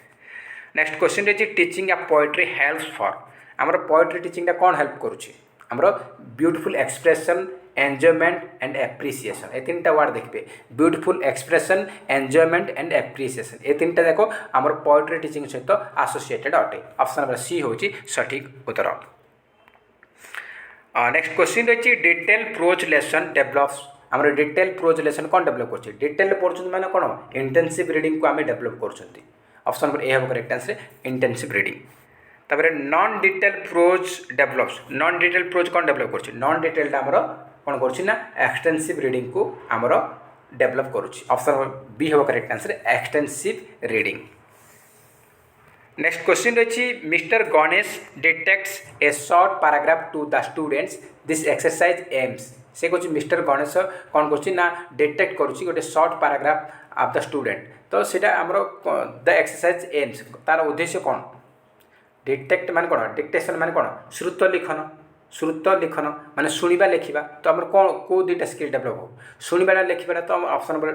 next question रही teaching of poetry helps for आमर पोएट्री टीचिंगटा कौन हेल्प करुच्ची आमर beautiful expression enjoyment and appreciation ये तीन वर्ड देखिए beautiful expression enjoyment and appreciation ये तीन देखो आमर पोएट्री टीचिंग सहित एसोसिएटेड अटे ऑप्शन नंबर सी हूँ सठिक उत्तर नेक्स्ट क्वेश्चन रही डिटेल प्रोज लेसन डेभलप्स आम डिटेल प्रोज लेसन कौन डेभलप कर डिटेल पढ़ुं मैंने कौन इंटेंसिव रीडिंग को आम डेभलप कर ऑप्शन नंबर ए हम करेक्ट आंसर इंटेंसिव रीडिंग तापर non detail prose develops non detail prose कौन डेभलप कर नॉन डिटेल आमर कौन करुच्ची एक्सटेंसिव रीडिंग को आमर डेभलप करुच्ची ऑप्शन नंबर बी हम correct answer extensive reading next question रही mister Ganesh detects a short paragraph to the students this exercise aims से कौन मिस्टर गणेश कौन कर डिटेक्ट करुच्ची गोटे short paragraph of the student तो सीटा आमर द एक्सरसाइज एम्स तार उद्देश्य कौन डिटेक्ट मान कौन डिक्टेशन मान कौन श्रुत लिखन श्रुत लिखन माने शुणा लिखा तो आम कौन कौ दुईटा स्किल डेभलप हो शुणा लिखा तो ऑप्शन नंबर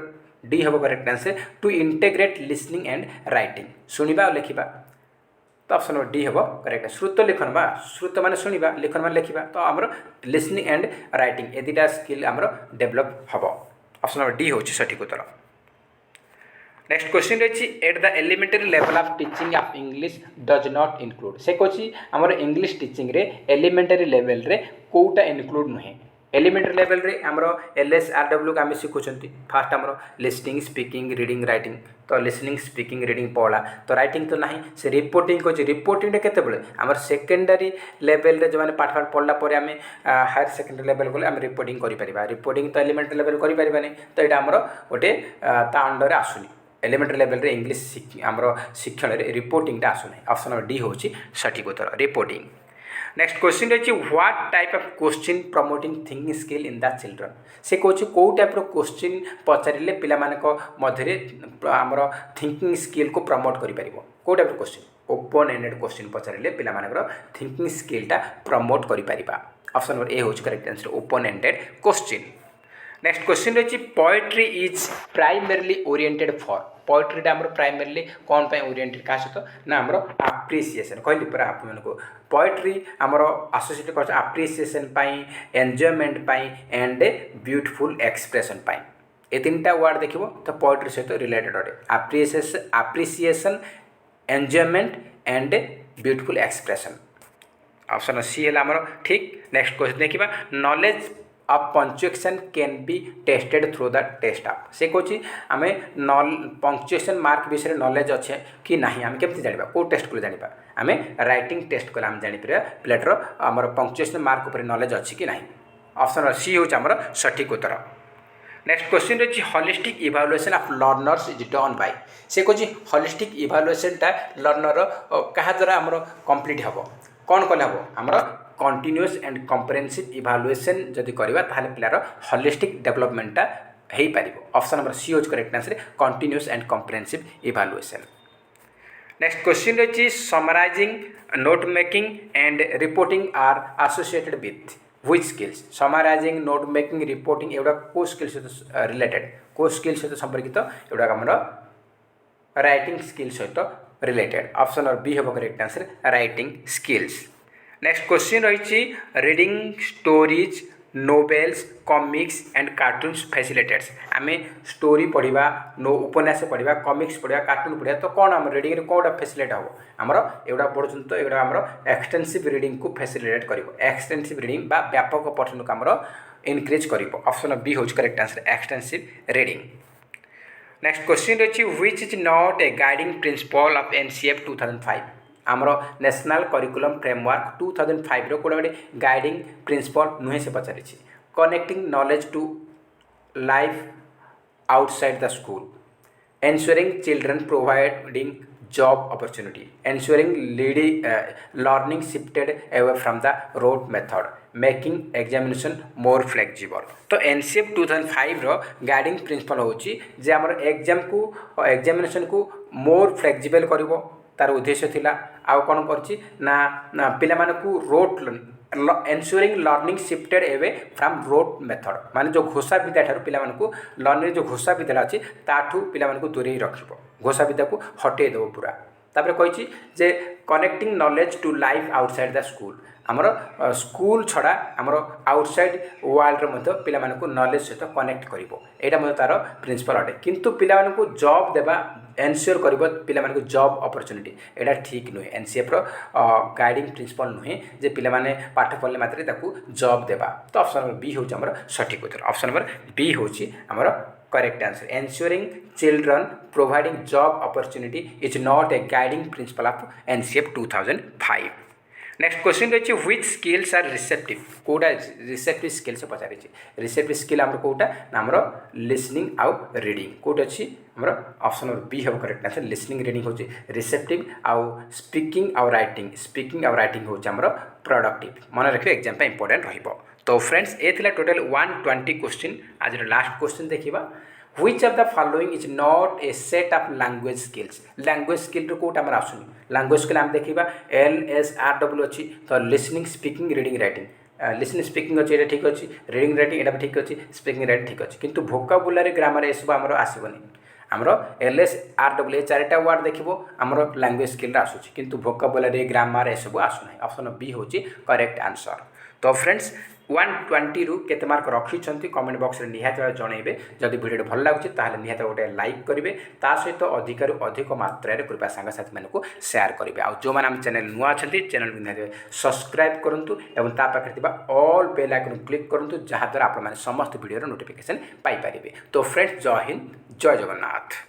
डी हम correct answer to integrate listening and writing शुणा और लिखा तो ऑप्शन नंबर डी हम करेक्ट श्रुत लिखन बा श्रुत मान शुणा लिखन मान लिखा तो आम लिसनिंग एंड राइटिंग ए दुईटा स्किल आम डेभलप हम ऑप्शन नंबर डी हूँ सठिक उत्तर। नेक्स्ट क्वेश्चन रही at the elementary level of teaching of English does not include से कौन आमर इंग्लिश टीचिंग रे एलिमेंटरी लेवल रे कोटा इनक्लूड नुहे एलिमेंटरी लेवल रे आमर LSRW को आम शिखुंट फास्ट आमर लिसनिंग स्पीकिंग रीडिंग राइटिंग तो लिसनिंग स्पीकिंग रीडिंग पढ़ला तो राइटिंग तो नहीं से रिपोर्टिंग को रिपोर्टिंग केतबले आमर सेकेंडरी लेवल रे जो मैंने पाठ पढ़ला आम हायर सेकेंडरी लेवल गले आम रिपोर्टिंग करें रिपोर्टिंग तो एलिमेंटरी लेवल करें तो यहाँ आमर गोटे ता अंडर आसुनी एलिमेंटरी लेवल रे इंग्लिश आमर शिक्षण रे रिपोर्टिंगटा आसुना ऑप्शन नंबर डी हूँ सठिक उत्तर रिपोर्टिंग। नेक्स्ट क्वेश्चन रही what type of question promoting thinking skill in the children से कौन कौ टाइप क्वेश्चन पचारे पिला मध्य आमर थिंकिंग स्किल को प्रमोट कर कौ type question open ended question पचारे पिला थिंकिंग स्किलटा प्रमोट कर ऑप्शन नंबर ए हूँ correct answer open ended question. Next question रही poetry is primarily oriented for पोएट्रीटा आमर प्राइमरली कौन पे ओरिएंटेड क्या सहित ना आमर आप्रिसीएसन कहली पूरा आपको पोएट्री आमर आसोसिएट कर appreciation enjoyment and beautiful expression ये तीन वर्ड देख तो पोएट्री सहित रिलेटेड अटे appreciation enjoyment and beautiful expression option C है आमर ठीक। नेक्स्ट क्वेश्चन देखा knowledge of punctuation can be tested through the test आप से कौन आम पंक्चुएशन मार्क विषय नॉलेज अच्छे कि ना आम केमती जाना कौ टेस्ट को जाना आम राइटिंग टेस्ट कले आम जापर पिलाटर आमर पंक्चुएशन मार्क उपर नॉलेज अच्छी कि ना ऑप्शन नंबर सी हूँ आमर सठिक उत्तर। नेक्स्ट क्वेश्चन रही holistic evaluation of learners is done by से कौन होलिस्टिक इभालुएसनटा लर्नर क्या द्वारा आमर कंप्लीट हम कौन कले हम आमर कंटिन्यूअस एंड कम्प्रेहेंसिव इभालुएसन जदि करवा ताहले पिलार होलिस्टिक डेवलपमेंटा हो पार ऑप्शन नंबर सी होज correct answer continuous and comprehensive evaluation. Next question रही summarising note making and reporting are associated with which skills summarising note making reporting एवढा को स्किल सहित रिलेटेड को स्किल सहित संपर्कित एवढा आमर राइटिंग स्किल सहित रिलेटेड ऑप्शन नंबर बी हम correct answer writing skills. Next question रही reading stories novels comics and cartoons facilitates आम स्टोरी पढ़ा नो उपन्यास पढ़ा कॉमिक्स पढ़ा कार्टून पढ़ा तो कौन आम रिडिंग कौटा फैसिलिट हम आमर एगुड़ा पढ़ुन तो एगुड़ा आमर एक्सटेंसिव रीडिंग को फैसिलिटेट कर एक्सटेंसिव रीडिंग बा व्यापक पठन को आमर इनक्रिज कर ऑप्शन बी हूँ correct answer extensive reading. Next question रही which is not a guiding principle of NCF 2005 आमर नेशनल करिकुलम फ्रेमवर्क 2005 रो कोड़ा गोटे गाइडिंग प्रिंसिपल नुहे से पचारि connecting knowledge to life outside the school ensuring children providing job opportunity ensuring learning shifted away from the rote method making examination more flexible तो NCF 2005 रो गाइडिंग प्रिंसिपल होची जे आमर एग्जामिनेशन को मोर फ्लेक्सिबल करिवो तार उद्देश्य थिला आउ कौन करना पिला मानकू rote ensuring learning shifted away from rote method माने जो घोषा विद्या ठार पिला मानकू लर्निंग जो घोषा विद्या अच्छी ताठू पिला मानकू दूरे रखिबो घोषा विद्या को हटे देबो पूरा तापर कहिछि जे connecting knowledge to life outside the school आमर स्कूल छड़ा आमर आउटसाइड वर्ल्ड रे पिला मानकू नॉलेज सहित कनेक्ट करिवो एटा मते तार प्रिंसिपल अटे किंतु पिला मानकू जॉब देबा एनश्योर करिवो पिला मानकू जॉब अपॉर्चुनिटी एटा ठीक नुहे NCF रो गाइडिंग प्रिंसिपल नुहे जे पिला माने पाठ पढ़ले मात्रे ताकू जॉब देबा तो ऑप्शन नंबर बी होची हमर सठिक उत्तर ऑप्शन नंबर बी होची हमर correct answer ensuring children providing job opportunity is not a guiding principle of NCF 2005। Next question रही व्हिच स्किल्स आर रिसेप्टिव कोटा रिसेप्टिव स्किल से पचारि रिसेप्टिव स्किल आमर कोटा ना आमर लिसनिंग आउ रीडिंग कोट अच्छी आमर ऑप्शन नंबर बी हम करेक्ट आंसर लिसनिंग रीडिंग होची रिसेप्टिव आउ स्पीकिंग आउ राइटिंग होची आमर प्रोडक्टिव मन रखिए एग्जाम पे इंपोर्टेंट रहिबो। तो फ्रेंड्स ये थिला टोटल 120 क्वेश्चन आज लास्ट क्वेश्चन देखिबा which of the following is not a set of language skill रो कोट आमर आसुनी language skill आम देखिबा LSRW अच्छी तो listening speaking reading writing listening speaking अच्छी ये ठीक अच्छी रीडिंग राइटिंग यहाँ ठीक अच्छी स्पीकिंग राइटिंग ठीक अच्छी किंतु भोकाबुलारी ग्रामर एसबू आमर आसबनी आमर एलएस आरडब्ल्यू चारिटा वार्ड देखो आमर लैंग्वेज स्किल आसूँ किंतु भोकाबुलारी ग्रामर एसबू आसुना ऑप्शन बी हूँ करेक्ट आंसर। तो फ्रेंड्स 120 रु केते मार्क रखिंट कमेंट बॉक्स में निहाती भाव जनइबे जदि वीडियो भल लगुच निहाती गोटे लाइक करेंगे ता सहित अधिक अधिक मात्रा कृपया सांगसाथी मानक सेयार करेंगे आउ जो मैंने चैनल नुआ अच्छा चैनल को निहाती सब्सक्राइब करूँ और ता पाखे ऑल बेल आइकन क्लिक करूँ जहाद्वारा आप समस्त वीडियो नोटिफिकेशन पाइपर। तो फ्रेंड्स जय हिंद जय जगन्नाथ।